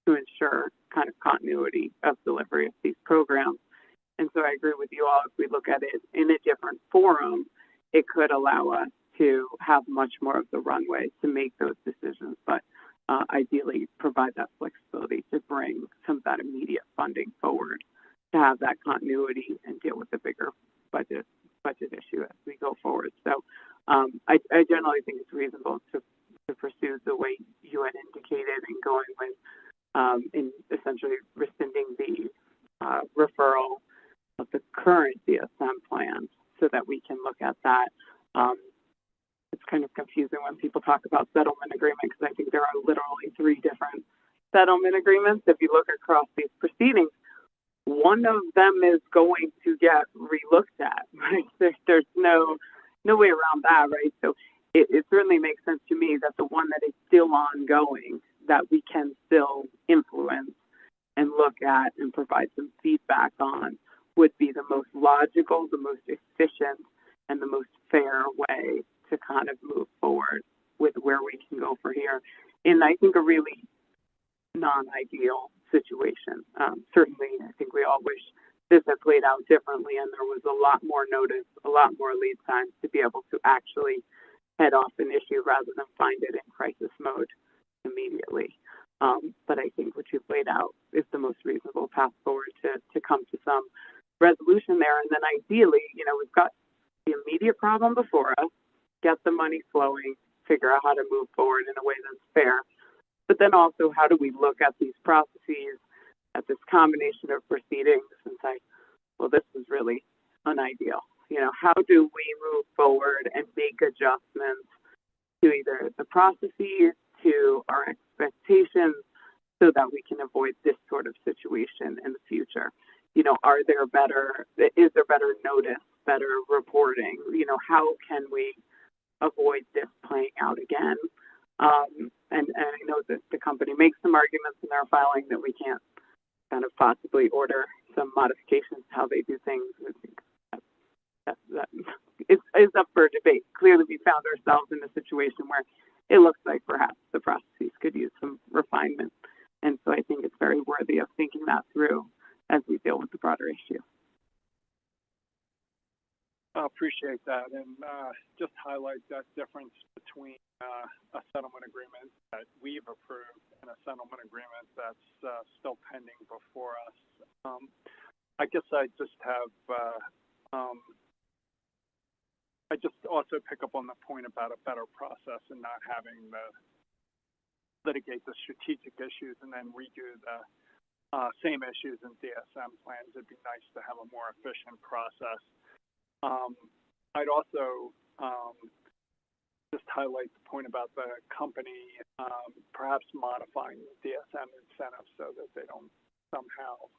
to ensure kind of continuity of delivery of these programs. And so I agree with you all, if we look at it in a different forum, it could allow us to have much more of the runway to make those decisions, but ideally provide that flexibility to bring some of that immediate funding forward to have that continuity and deal with the bigger budget issue as we go forward. So I generally think it's reasonable to pursue the way you had indicated and going with in essentially rescinding the referral of the current DSM plan so that we can look at that. It's kind of confusing when people talk about settlement agreement because I think there are literally 3 different settlement agreements. If you look across these proceedings, one of them is going to get relooked at, right? There's no way around that, right? So it certainly makes sense to me that the one that is still ongoing, that we can still influence and look at and provide some feedback on, would be the most logical, the most efficient, and the most fair way to kind of move forward with where we can go for here. And I think a really non-ideal situation. Certainly, I think we all wish this had played out differently and there was a lot more notice, a lot more lead time to be able to actually head off an issue rather than find it in crisis mode immediately. But I think what you've laid out is the most reasonable path forward to come to some resolution there. And then ideally, we've got the immediate problem before us, get the money flowing, figure out how to move forward in a way that's fair. But then also, how do we look at these processes, at this combination of proceedings and say, well, this is really unideal. How do we move forward and make adjustments to either the processes, to our expectations, so that we can avoid this sort of situation in the future? Is there better notice, better reporting? How can we avoid this playing out again? And I know that the company makes some arguments in their filing that we can't kind of possibly order some modifications to how they do things. I think that is up for debate. Clearly, we found ourselves in a situation where it looks like perhaps the processes could use some refinement. And so I think it's very worthy of thinking that through as we deal with the broader issue. I appreciate that, and just highlight that difference between a settlement agreement that we've approved and a settlement agreement that's still pending before us. I guess I just have, I just also pick up on the point about a better process and not having to litigate the strategic issues and then redo the same issues in DSM plans. It'd be nice to have a more efficient process. I'd also just highlight the point about the company perhaps modifying the DSM incentives so that they don't somehow,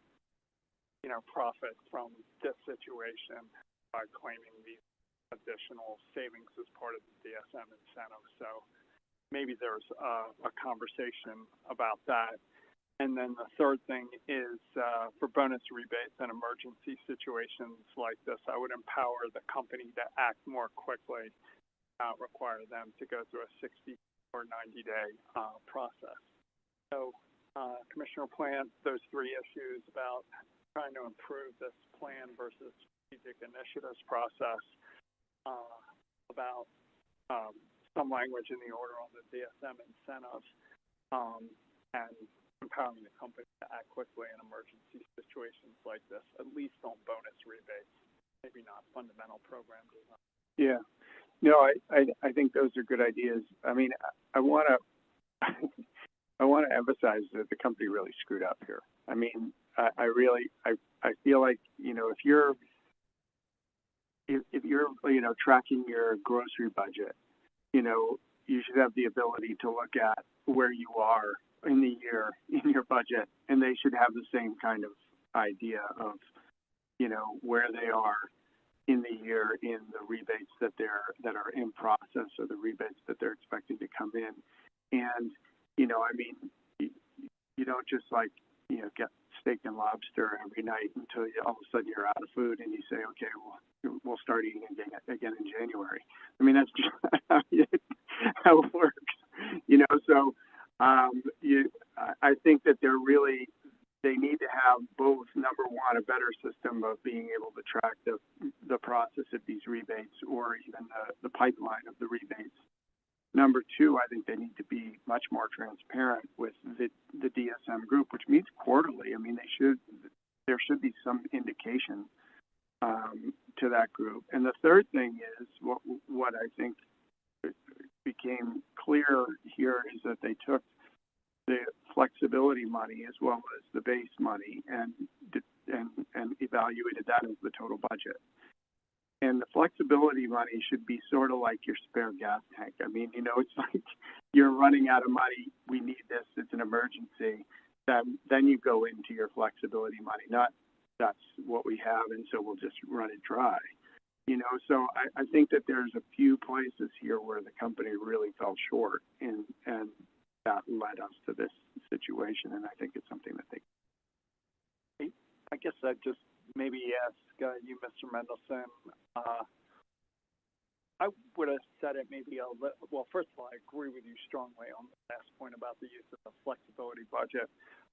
profit from this situation by claiming these additional savings as part of the DSM incentive. So maybe there's a conversation about that. And then the third thing is for bonus rebates and emergency situations like this, I would empower the company to act more quickly, not require them to go through a 60 or 90-day process. So, Commissioner Plant, those 3 issues about trying to improve this plan versus strategic initiatives process, about some language in the order on the DSM incentives, and empowering the company to act quickly in emergency situations like this, at least on bonus rebates, maybe not fundamental program design. Yeah. No, I think those are good ideas. I mean, I want to emphasize that the company really screwed up here. I mean, I feel like, if you're tracking your grocery budget, you should have the ability to look at where you are in the year in your budget, and they should have the same kind of idea of, where they are in the year in the rebates that are in process or the rebates that they're expecting to come in. And, I mean, you don't just get steak and lobster every night until all of a sudden you're out of food and you say, okay, well, we'll start eating again in January. I mean, that's just how it works, you know. So I think that they need to have both. Number one, a better system of being able to track the process of these rebates, or even the pipeline of the rebates. Number two, I think they need to be much more transparent with the DSM group, which meets quarterly. I mean, there should be some indication to that group. And the third thing is what I think became clear here is that they took the flexibility money as well as the base money and evaluated that as the total budget. And the flexibility money should be sort of like your spare gas tank. I mean, you know, it's like you're running out of money. We need this. It's an emergency. Then you go into your flexibility money. Not that's what we have, and so we'll just run it dry. You know, so I think that there's a few places here where the company really fell short, and that led us to this situation. And I think it's something that they. I guess I'd just maybe ask you, Mr. Mendelson. I would have said it maybe a little. Well, first of all, I agree with you strongly on the last point about the use of the flexibility budget.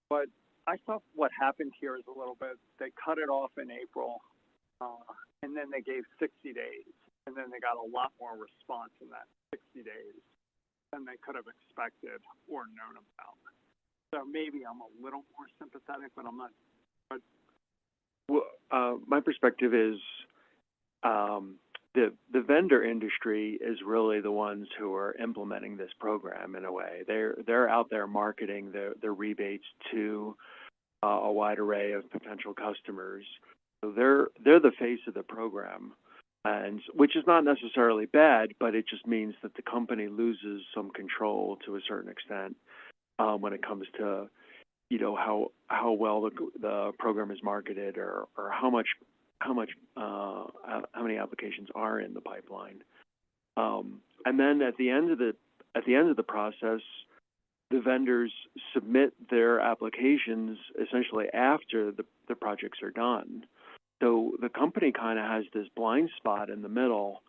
But I thought what happened here is a little bit. They cut it off in April, and then they gave 60 days, and then they got a lot more response in that 60 days than they could have expected or known about. So maybe I'm a little more sympathetic, but I'm not. But well, my perspective is the vendor industry is really the ones who are implementing this program in a way. They're out there marketing the rebates to a wide array of potential customers. So they're the face of the program, and which is not necessarily bad, but it just means that the company loses some control to a certain extent when it comes to, you know, how well the program is marketed, or how many applications are in the pipeline. And then at the end of the process, the vendors submit their applications essentially after the projects are done. So the company kind of has this blind spot in the middle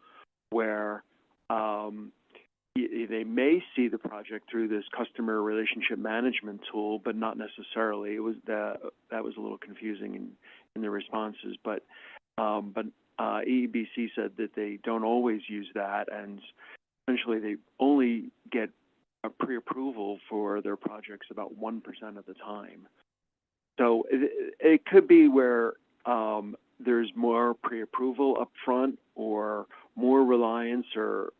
where they may see the project through this customer relationship management tool, but not necessarily. It was that was a little confusing in the responses, but EEBC said that they don't always use that, and essentially they only get a pre-approval for their projects about 1% of the time. So it could be where there's more pre-approval up front, or more reliance or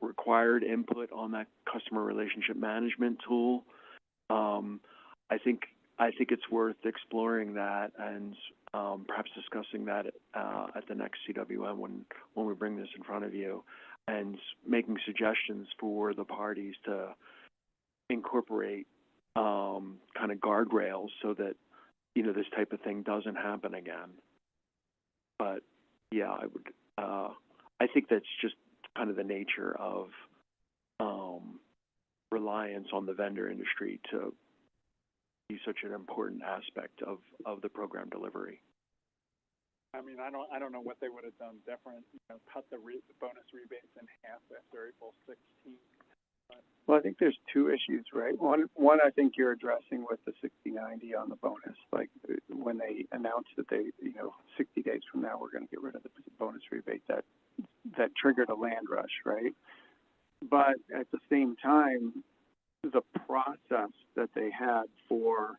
required input on that customer relationship management tool. I think it's worth exploring that, and perhaps discussing that at the next CWM when we bring this in front of you, and making suggestions for the parties to incorporate kind of guardrails so that, you know, this type of thing doesn't happen again. But yeah, I think that's just kind of the nature of reliance on the vendor industry to be such an important aspect of the program delivery. I mean, I don't know what they would have done different. You know, cut the bonus rebates in half after April 16th. Well, I think there's two issues, right? One I think you're addressing with the 60/90 on the bonus, like when they announced that they, 60 days from now we're going to get rid of the bonus rebate, that triggered a land rush, right? But at the same time, the process that they had for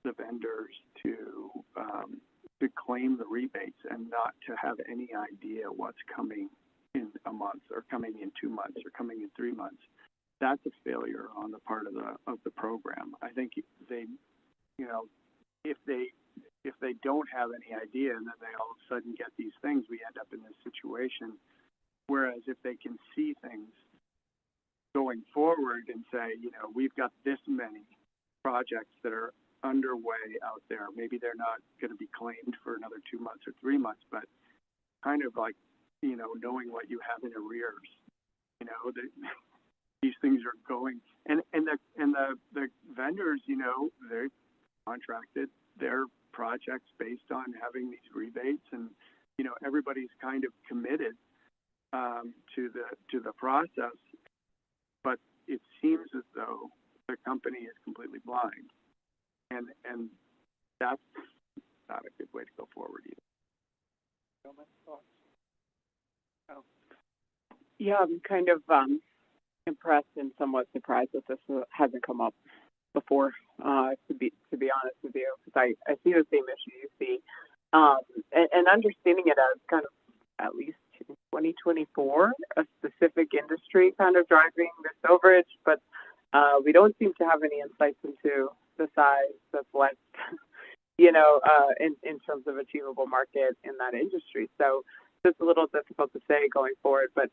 the vendors to claim the rebates and not to have any idea what's coming in a month, or coming in 2 months, or coming in 3 months, that's a failure on the part of the program. I think they, if they don't have any idea and then they all of a sudden get these things, we end up in this situation. Whereas if they can see things going forward and say, we've got this many projects that are underway out there, maybe they're not going to be claimed for another 2 months or 3 months, but kind of like, knowing what you have in arrears, these things are going, and the vendors, they're contracted their projects based on having these rebates, and everybody's kind of committed to the process, but it seems as though the company is completely blind, and that's not a good way to go forward either. Yeah, I'm kind of impressed and somewhat surprised that this hasn't come up before. To be honest with you, because I see the same issue you see, and understanding it as kind of at least in 2024, a specific industry kind of driving this overage, but we don't seem to have any insights into the size of what in terms of achievable market in that industry. So it's a little difficult to say going forward, but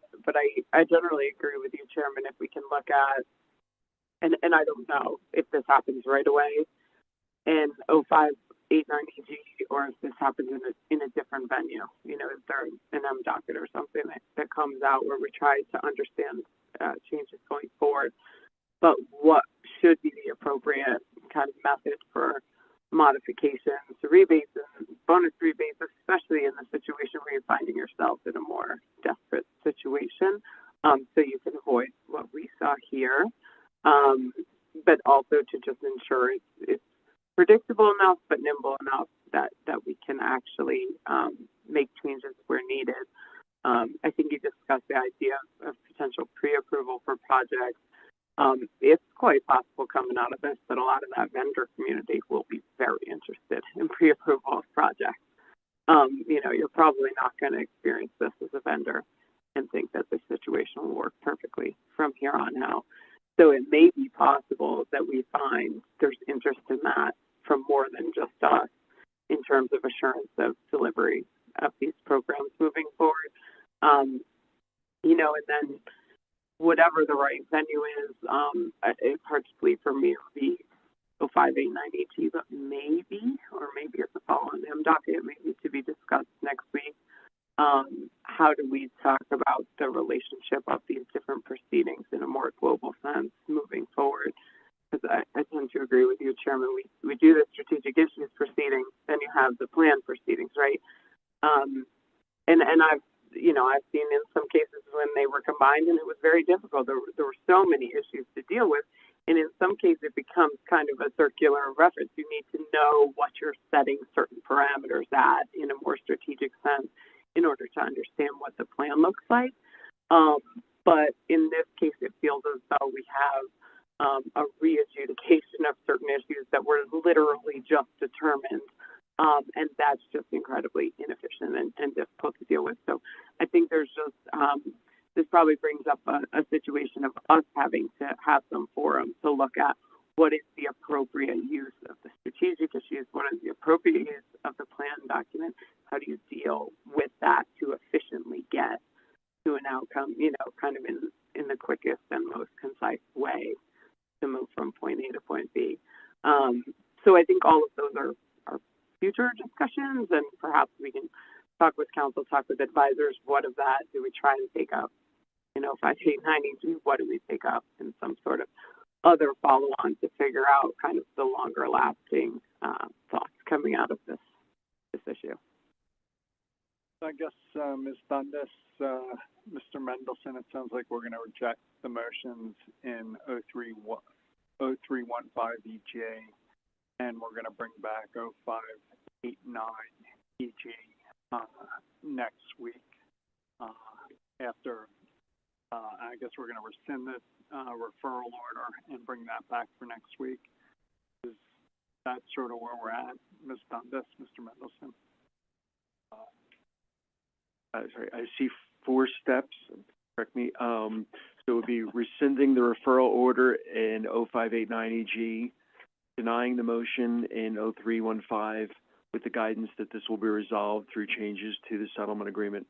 I generally agree with you, Chairman, if we can look at, and I don't know if this happens right away in 0589EG or if this happens in a different venue. Is there an M docket or something that comes out where we try to understand changes going forward? But what should be the appropriate kind of method for modifications to rebates and bonus rebates, especially in the situation where you're finding yourself in a more desperate situation, so you can avoid what we saw here, but also to just ensure it's predictable enough but nimble enough that we can actually make changes where needed. I think you discussed the idea of potential pre-approval for projects. It's quite possible coming out of this that a lot of that vendor community will be very interested in pre-approval of projects. You're probably not going to experience this as a vendor and think that the situation will work perfectly from here on out. So it may be possible that we find there's interest in that from more than just us in terms of assurance of delivery of these programs moving forward. And then whatever the right venue is, it's hard to believe for me it would be 0589EG, but maybe it's a follow-on M docket, it may need to be discussed next week. How do we talk about the relationship of these different proceedings in a more global sense moving forward? Because I tend to agree with you, Chairman. We do the strategic issues proceedings, then you have the plan proceedings, right? And I've seen in some cases when they were combined and it was very difficult. There were so many issues to deal with. And in some cases, it becomes kind of a circular reference. You need to know what you're setting certain parameters at in a more strategic sense in order to understand what the plan looks like. But in this case, it feels as though we have a re-adjudication of certain issues that were literally just determined. And that's just incredibly inefficient and difficult to deal with. So I think there's just, this probably brings up a situation of us having to have some forum to look at what is the appropriate use of the strategic issues, what is the appropriate use of the plan document, how do you deal with that to efficiently get to an outcome, kind of in the quickest and most concise way to move from point A to point B. So I think all of those are future discussions, and perhaps we can talk with council, talk with advisors. What of that do we try and take up? 589EG, what do we take up in some sort of other follow-on to figure out kind of the longer lasting thoughts coming out of this issue? I guess, Ms. Dundas, Mr. Mendelson, it sounds like we're going to reject the motions in 0315EJ, and we're going to bring back 0589EG next week. After, I guess we're going to rescind this referral order and bring that back for next week. Is that sort of where we're at, Ms. Dundas, Mr. Mendelson? Sorry, I see 4 steps. Correct me. So it would be rescinding the referral order in 0589EG, denying the motion in 0315 with the guidance that this will be resolved through changes to the settlement agreement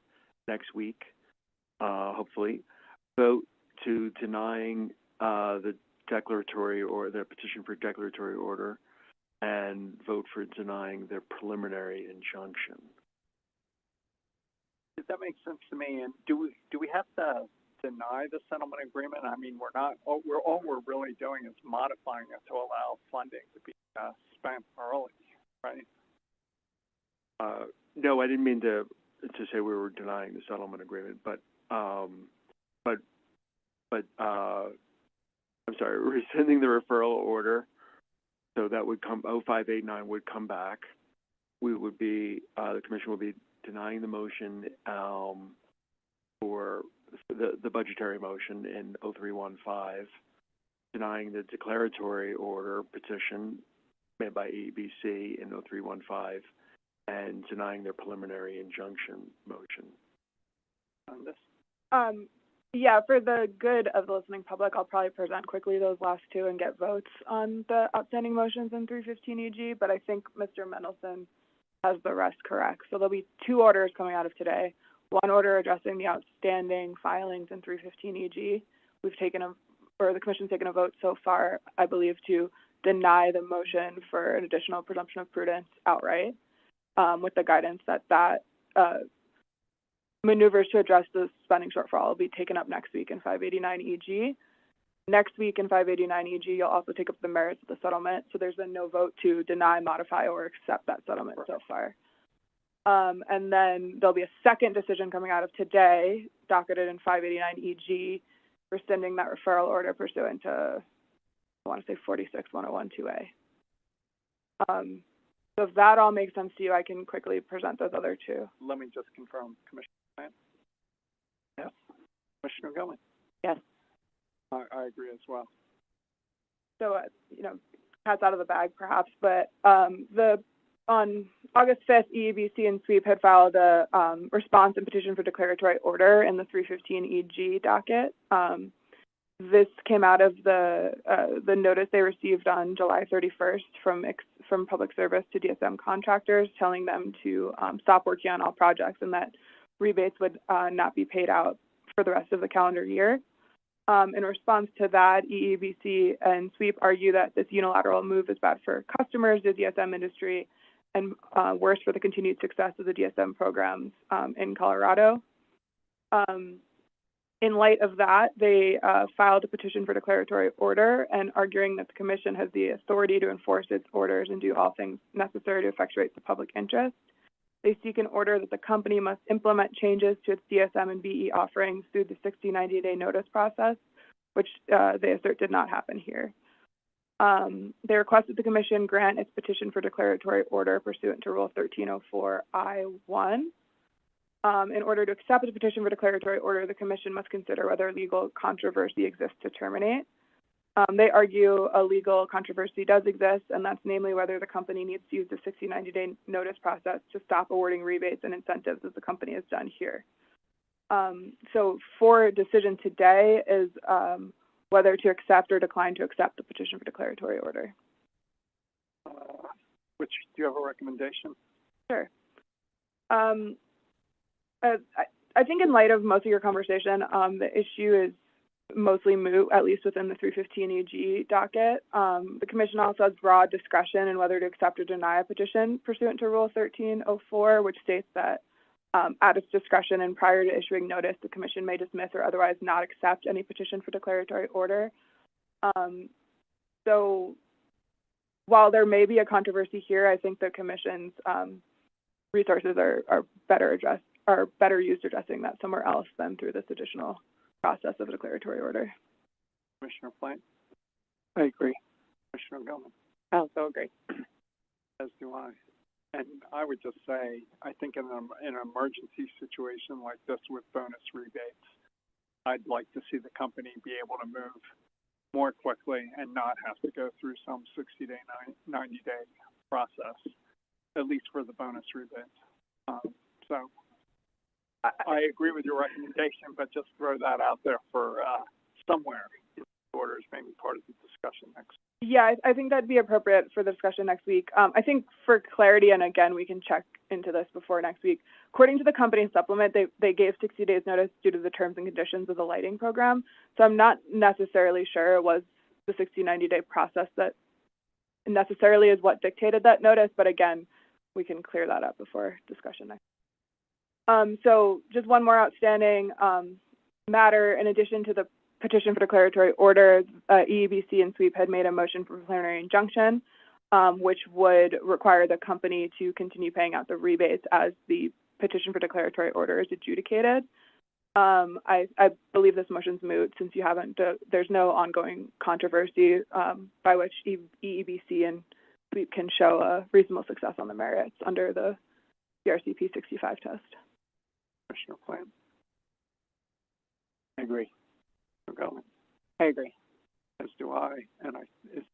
next week, hopefully. Vote to denying the declaratory or the petition for declaratory order, and vote for denying the preliminary injunction. Does that make sense to me? And do we have to deny the settlement agreement? I mean, all we're really doing is modifying it to allow funding to be spent early. right? No, I didn't mean to say we were denying the settlement agreement, but I'm sorry, rescinding the referral order. So that would come, 0589 would come back. We would be, the commission would be denying the motion for the budgetary motion in 0315, denying the declaratory order petition made by EEBC in 0315, and denying their preliminary injunction motion. On this, yeah, for the good of the listening public, I'll probably present quickly those last two and get votes on the outstanding motions in 315 EG, but I think Mr. Mendelson has the rest correct. So there'll be two orders coming out of today. One order addressing the outstanding filings in 315 EG. We've taken the commission's taken a vote so far, I believe, to deny the motion for an additional presumption of prudence outright, with the guidance that maneuvers to address the spending shortfall will be taken up next week in 589 EG. Next week in 589 EG, you'll also take up the merits of the settlement. So there's been no vote to deny, modify, or accept that settlement so far. And then there'll be a second decision coming out of today, docketed in 589 EG, rescinding that referral order pursuant to, I want to say 46-101-2A. So if that all makes sense to you, I can quickly present those other two. let me just confirm, Commissioner Plant? Yes. Commissioner Gilman? Yes. I agree as well. So, cat's out of the bag perhaps, but on August 5th, EEBC and SWEEP had filed a response and petition for declaratory order in the 315 EG docket. This came out of the notice they received on July 31st from Public Service to DSM contractors, telling them to stop working on all projects and that rebates would not be paid out for the rest of the calendar year. In response to that, EEBC and SWEEP argue that this unilateral move is bad for customers, the DSM industry, and worse for the continued success of the DSM programs in Colorado. In light of that, they filed a petition for declaratory order and arguing that the commission has the authority to enforce its orders and do all things necessary to effectuate the public interest. They seek an order that the company must implement changes to its DSM and BE offerings through the 60-90-day notice process, which they assert did not happen here. They request that the commission grant its petition for declaratory order pursuant to Rule 1304I1. In order to accept the petition for declaratory order, the commission must consider whether legal controversy exists to terminate. They argue a legal controversy does exist, and that's namely whether the company needs to use the 60-90-day notice process to stop awarding rebates and incentives as the company has done here. So for decision today is whether to accept or decline to accept the petition for declaratory order. Which, do you have a recommendation? Sure. I think in light of most of your conversation, the issue is mostly moot, at least within the 315 EG docket. The commission also has broad discretion in whether to accept or deny a petition pursuant to Rule 1304, which states that at its discretion and prior to issuing notice, the commission may dismiss or otherwise not accept any petition for declaratory order. So while there may be a controversy here, I think the commission's resources are better used addressing that somewhere else than through this additional process of a declaratory order. Commissioner Plant? I agree. Commissioner Gilman? I also agree. As do I. And I would just say, I think in an emergency situation like this with bonus rebates, I'd like to see the company be able to move more quickly and not have to go through some 60-day, 90-day process, at least for the bonus rebates. So I agree with your recommendation, but just throw that out there for somewhere in the orders, maybe part of the discussion next. Yeah, I think that'd be appropriate for the discussion next week. I think for clarity, and again, we can check into this before next week. According to the company supplement, they gave 60 days notice due to the terms and conditions of the lighting program. So I'm not necessarily sure it was the 60-90-day process that necessarily is what dictated that notice. But again, we can clear that up before discussion next. So just one more outstanding matter. In addition to the petition for declaratory order, EEBC and SWEEP had made a motion for preliminary injunction. which would require the company to continue paying out the rebates as the petition for declaratory order is adjudicated. I believe this motion's moot since you haven't, there's no ongoing controversy by which EEBC and SWEEP can show a reasonable success on the merits under the CRCP 65 test. Commissioner Plant? I agree. O'Gallagher? I agree. As do I. And is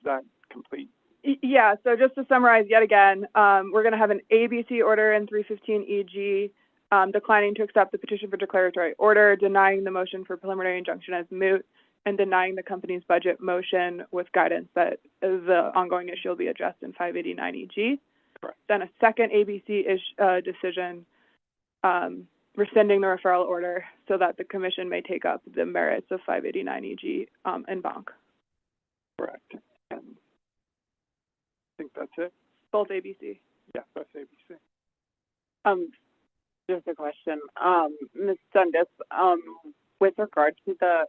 that complete? Yeah, so just to summarize yet again, we're going to have an ABC order in 315 EG, declining to accept the petition for declaratory order, denying the motion for preliminary injunction as moot, and denying the company's budget motion with guidance that the ongoing issue will be addressed in 589 EG. Correct. Then a second ABC decision rescinding the referral order so that the commission may take up the merits of 589 EG en banc. Correct. And I think that's it. Both ABC. Yeah, that's ABC. Just a question, Ms. Dundas, with regard to the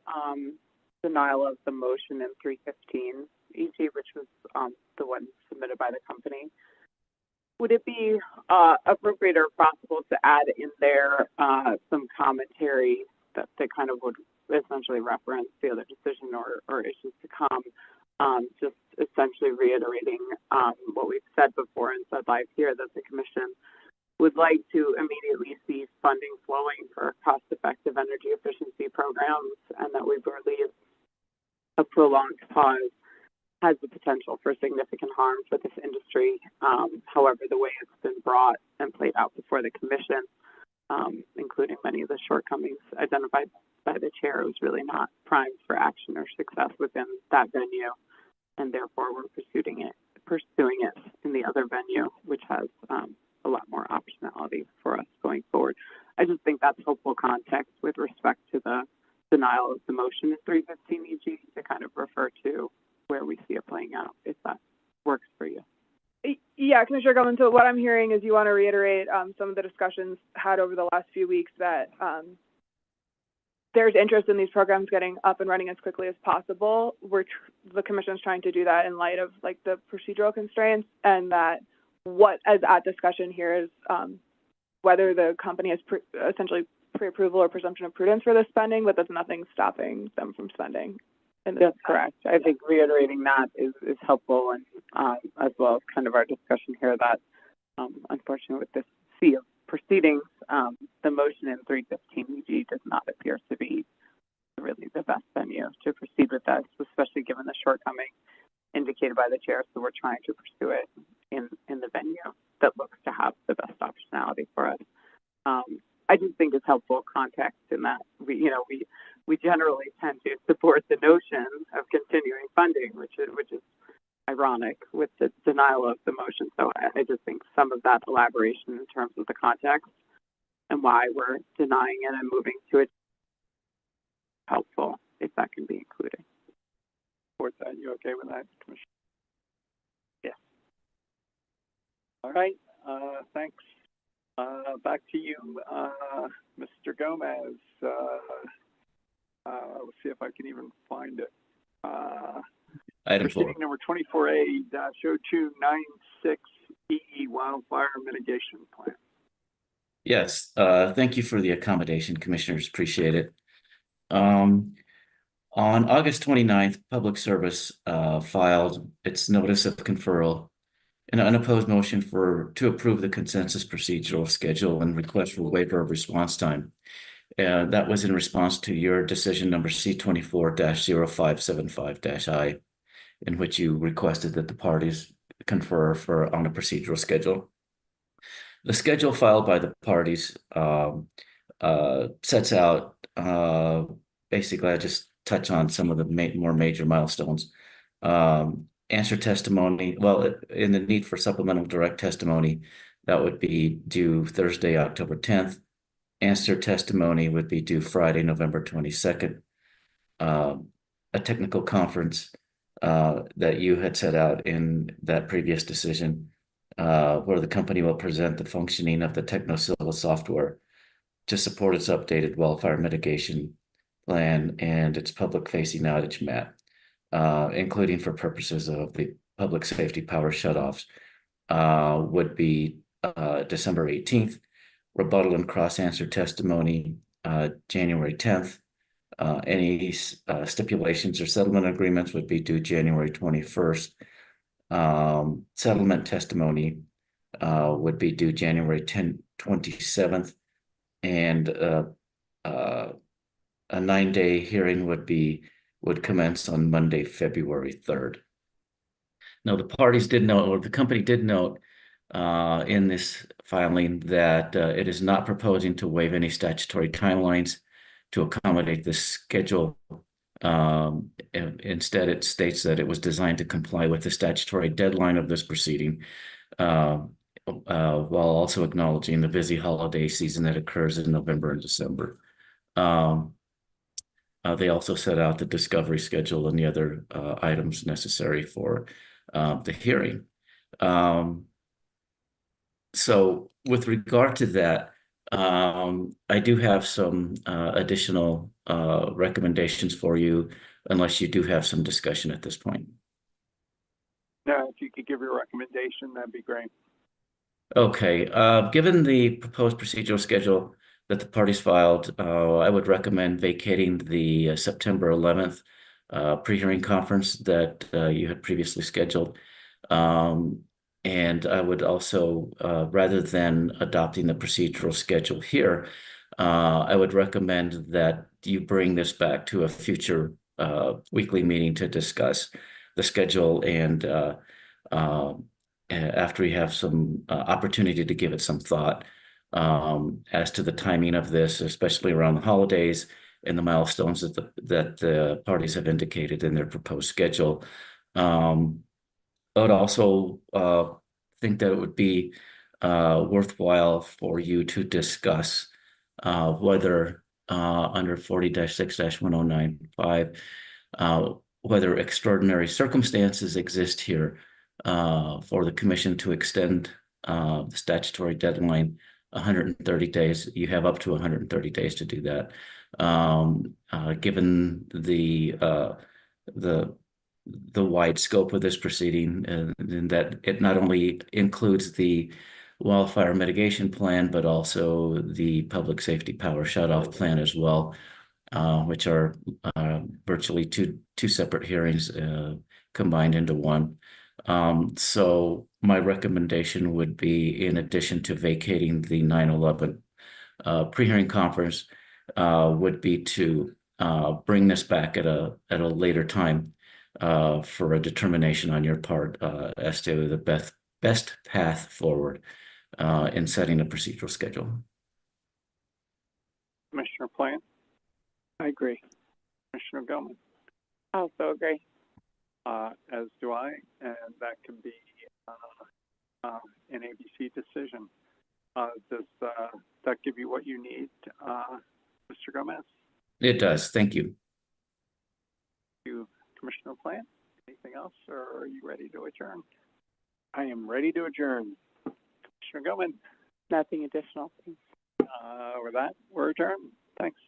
denial of the motion in 315 EG, which was the one submitted by the company, would it be appropriate or possible to add in there some commentary that kind of would essentially reference the other decision or issues to come, just essentially reiterating what we've said before and said live here, that the commission would like to immediately see funding flowing for cost-effective energy efficiency programs, and that we believe a prolonged pause has the potential for significant harm for this industry. However, the way it's been brought and played out before the commission, including many of the shortcomings identified by the chair, was really not primed for action or success within that venue, and therefore we're pursuing it in the other venue, which has a lot more optionality for us going forward. I just think that's helpful context with respect to the denial of the motion in 315 EG to kind of refer to where we see it playing out, if that works for you. Yeah, Commissioner Gilman, so what I'm hearing is you want to reiterate some of the discussions had over the last few weeks that there's interest in these programs getting up and running as quickly as possible. The Commission is trying to do that in light of like the procedural constraints, and that what is at discussion here is whether the company has essentially pre-approval or presumption of prudence for this spending, but there's nothing stopping them from spending. That's correct. I think reiterating that is helpful, and as well as kind of our discussion here that unfortunately with this sea of proceedings, the motion in 315 EG does not appear to be really the best venue to proceed with this, especially given the shortcoming indicated by the chair. So we're trying to pursue it in the venue that looks to have the best optionality for us. I just think it's helpful context in that we generally tend to support the notion of continuing funding, which is ironic with the denial of the motion. So I just think some of that elaboration in terms of the context and why we're denying it and moving to it helpful, if that can be included. Support that. You okay with that, Commissioner? Yes. All right. Thanks. Back to you, Mr. Gomez. Let's see if I can even find it. Item 4. Proceeding number 24A-0296E, wildfire mitigation plan. Yes, thank you for the accommodation, commissioners. Appreciate it. On August 29th, Public Service filed its notice of conferral, an unopposed motion to approve the consensus procedural schedule and request for waiver of response time. That was in response to your decision number C24-0575-I, in which you requested that the parties confer on a procedural schedule. The schedule filed by the parties sets out, basically, I just touch on some of the more major milestones. Answer testimony, well, in the need for supplemental direct testimony, that would be due Thursday, October 10th. Answer testimony would be due Friday, November 22nd. A technical conference that you had set out in that previous decision, where the company will present the functioning of the TechnoSilva software to support its updated wildfire mitigation plan and its public-facing outage map. including for purposes of the public safety power shutoffs, would be December 18th. Rebuttal and cross-answer testimony, January 10th. Any stipulations or settlement agreements would be due January 21st. Settlement testimony would be due January 27th. And a 9-day hearing would commence on Monday, February 3rd. Now, the parties did note, or the company did note in this filing that it is not proposing to waive any statutory timelines to accommodate this schedule. Instead, it states that it was designed to comply with the statutory deadline of this proceeding, while also acknowledging the busy holiday season that occurs in November and December. They also set out the discovery schedule and the other items necessary for the hearing. So with regard to that, I do have some additional recommendations for you, unless you do have some discussion at this point. No, if you could give your recommendation, that'd be great. Okay, given the proposed procedural schedule that the parties filed, I would recommend vacating the September 11th pre-hearing conference that you had previously scheduled. And I would also, rather than adopting the procedural schedule here, I would recommend that you bring this back to a future weekly meeting to discuss the schedule, and after we have some opportunity to give it some thought as to the timing of this, especially around the holidays and the milestones that the parties have indicated in their proposed schedule. I would also think that it would be worthwhile for you to discuss whether under 40-6-1095, whether extraordinary circumstances exist here for the commission to extend the statutory deadline 130 days. You have up to 130 days to do that. Given the wide scope of this proceeding, and that it not only includes the wildfire mitigation plan, but also the public safety power shutoff plan as well, which are virtually two separate hearings combined into one. So my recommendation would be, in addition to vacating the 9/11 pre-hearing conference, would be to bring this back at a later time for a determination on your part as to the best path forward in setting a procedural schedule. Commissioner Plant? I agree. Commissioner Gilman? I also agree. As do I, and that can be an ABC decision. Does that give you what you need, Mr. Gomez? It does. Thank you. Commissioner Plant, anything else, or are you ready to adjourn? I am ready to adjourn. Commissioner Gilman? Nothing additional. With that, we're adjourned. Thanks.